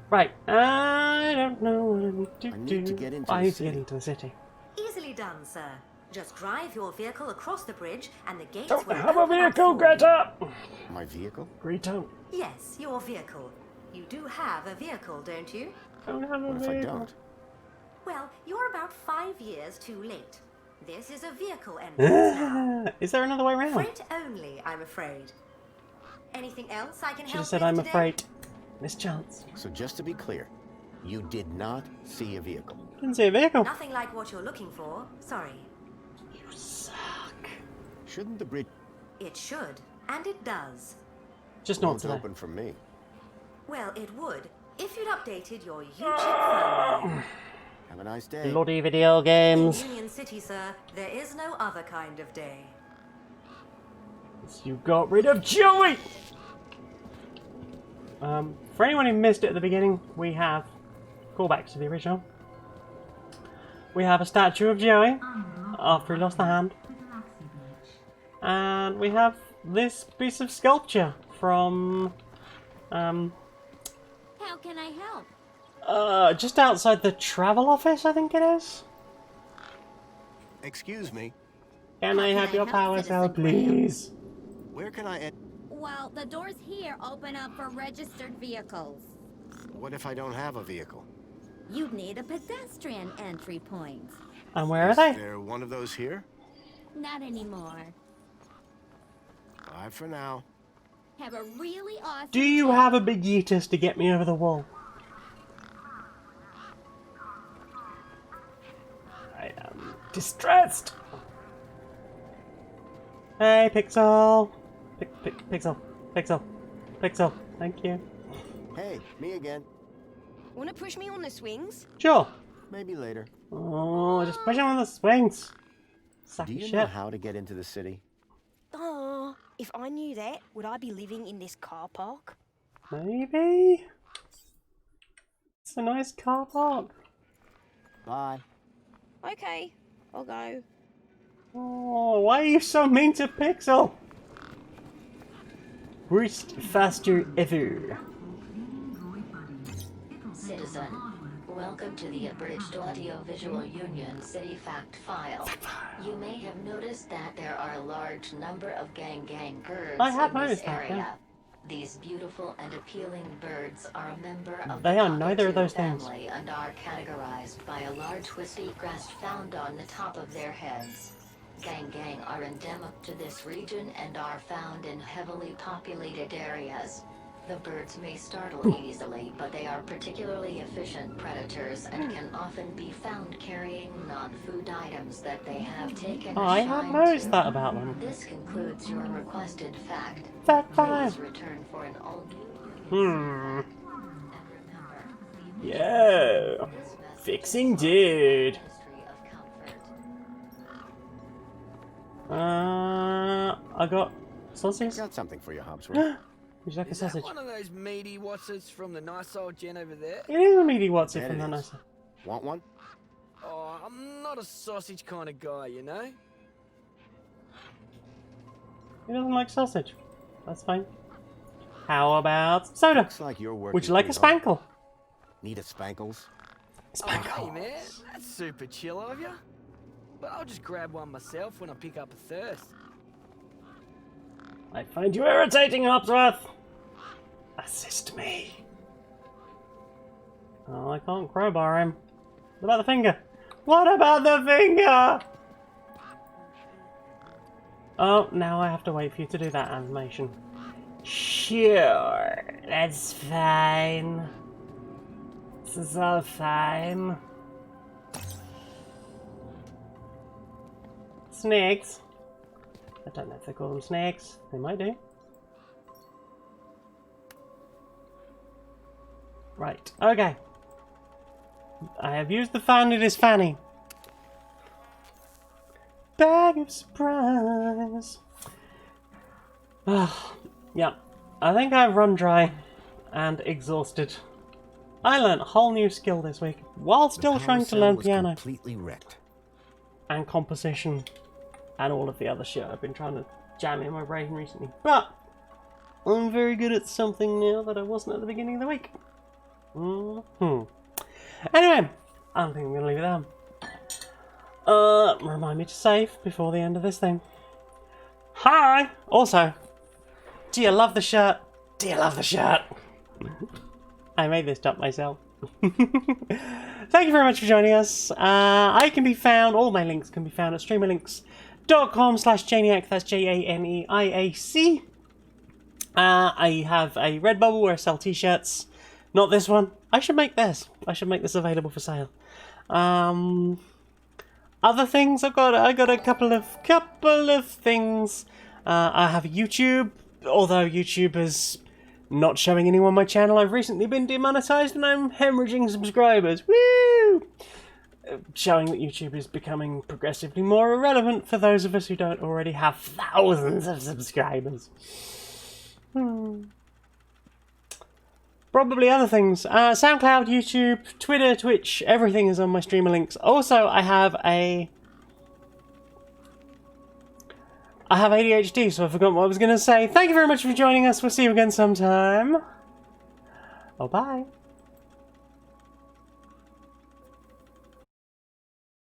Right, I don't know what I need to I need do. to get into I the need to city. get into the city. Easily done, sir. Just drive your vehicle across the bridge and the gates Don't will have a open up vehicle, for you. Greta! My vehicle? Greta. Yes, your vehicle. You do have a vehicle, don't you? Don't have a What if I vehicle. don't? Well, you're about 5 years too late. This is a vehicle entrance now. Is there another way around? Freight only, I'm afraid. Anything else I can Should help have said with I'm today? afraid. Miss Chance. So just to be clear, you did not see a vehicle. Didn't see a vehicle. Nothing like what you're looking for. Sorry. You suck. Shouldn't the bridge It should, and it does. Just not won't today. open for me? Well, it would, if you'd updated your UChip firmware. Have a nice day. Bloody video games. In Union City, sir, there is no other kind of day. You got rid of Joey! For anyone who missed it at the beginning, we have... Call back to the original. We have a statue of Joey after he lost the hand. And we have this piece of sculpture from... How can I help? just outside the travel office, I think it is. Excuse me. Can I have your power cell, please? Where can I Well, the doors here open up for registered vehicles. What if I don't have a vehicle? You'd need a pedestrian entry point. And where are Is they? there one of those here? Not anymore. Bye for now. Have a really awesome Do you have a big yeetus to get me over the wall? I am distressed. Hey, Pixel. Pixel. Thank you. Hey, me again. Wanna push me on the swings? Sure. Maybe later. Oh, just push him on the swings. Do you Shit. know how to get into the city? Oh, if I knew that, would I be living in this car park? Maybe. It's a nice car park. Bye. Okay, I'll go. Oh, why are you so mean to Pixel? Worst faster ever. Citizen, welcome to the Abridged Audio-Visual Union City Fact File. You may have noticed that there are a large number of gang birds I have in this noticed that, area. yeah. These beautiful and appealing birds are a member of They the are neither of those things. family and are categorized by a large wispy crest found on the top of their heads. Gang are endemic to this region and are found in heavily populated areas. The birds may startle easily, but they are particularly efficient predators and can often be found carrying non-food items that they have taken I a have shine noticed to. that about them. This concludes your requested fact. Fact Please 5. return for an all-new Yo. Fixing dude. I got sausage. Got something for you, Hobsworth. Would you like a Is that sausage? one of those meaty Watsits from the nice old gen over there? It is a meaty what's it Bet from it that is. nice. Want one? Oh, I'm not a sausage kind of guy, you know? He doesn't like sausage. That's fine. How about soda? Looks like you're working. Would you like a pretty hard. spankle? Need a spankles? Oh, hey man, that's super chill of you. But I'll just grab one myself when I pick up a thirst. I find you irritating, Hobsworth. Assist me. Oh, I can't crowbar him. What about the finger? What about the finger? Oh, now I have to wait for you to do that animation. Sure, that's fine. This is all fine. Snakes. I don't know if they call them snakes. They might do. Right, okay. I have used the fan, it is Fanny. Bag of surprise. Yeah, I think I've run dry and exhausted. I learned a whole new skill this week while still trying to learn piano. Completely wrecked. And composition. And all of the other shit I've been trying to jam in my brain recently. But I'm very good at something now that I wasn't at the beginning of the week. Anyway, I think I'm going to leave it there. Remind me to save before the end of this thing. Hi! Also, do you love the shirt? Do you love the shirt? I made this up myself. Thank you very much for joining us. I can be found, all my links can be found at streamerlinks.com/Janiac, that's JANEIAC. I have a Redbubble where I sell t-shirts. Not this one. I should make this. I should make this available for sale. Other things I got a couple of things. I have YouTube, although YouTube is not showing anyone my channel. I've recently been demonetized and I'm hemorrhaging subscribers. Woo! Showing that YouTube is becoming progressively more irrelevant for those of us who don't already have thousands of subscribers. Probably other things. SoundCloud, YouTube, Twitter, Twitch, everything is on my streamer links. Also, I have ADHD, so I forgot what I was going to say. Thank you very much for joining us. We'll see you again sometime. Oh, bye.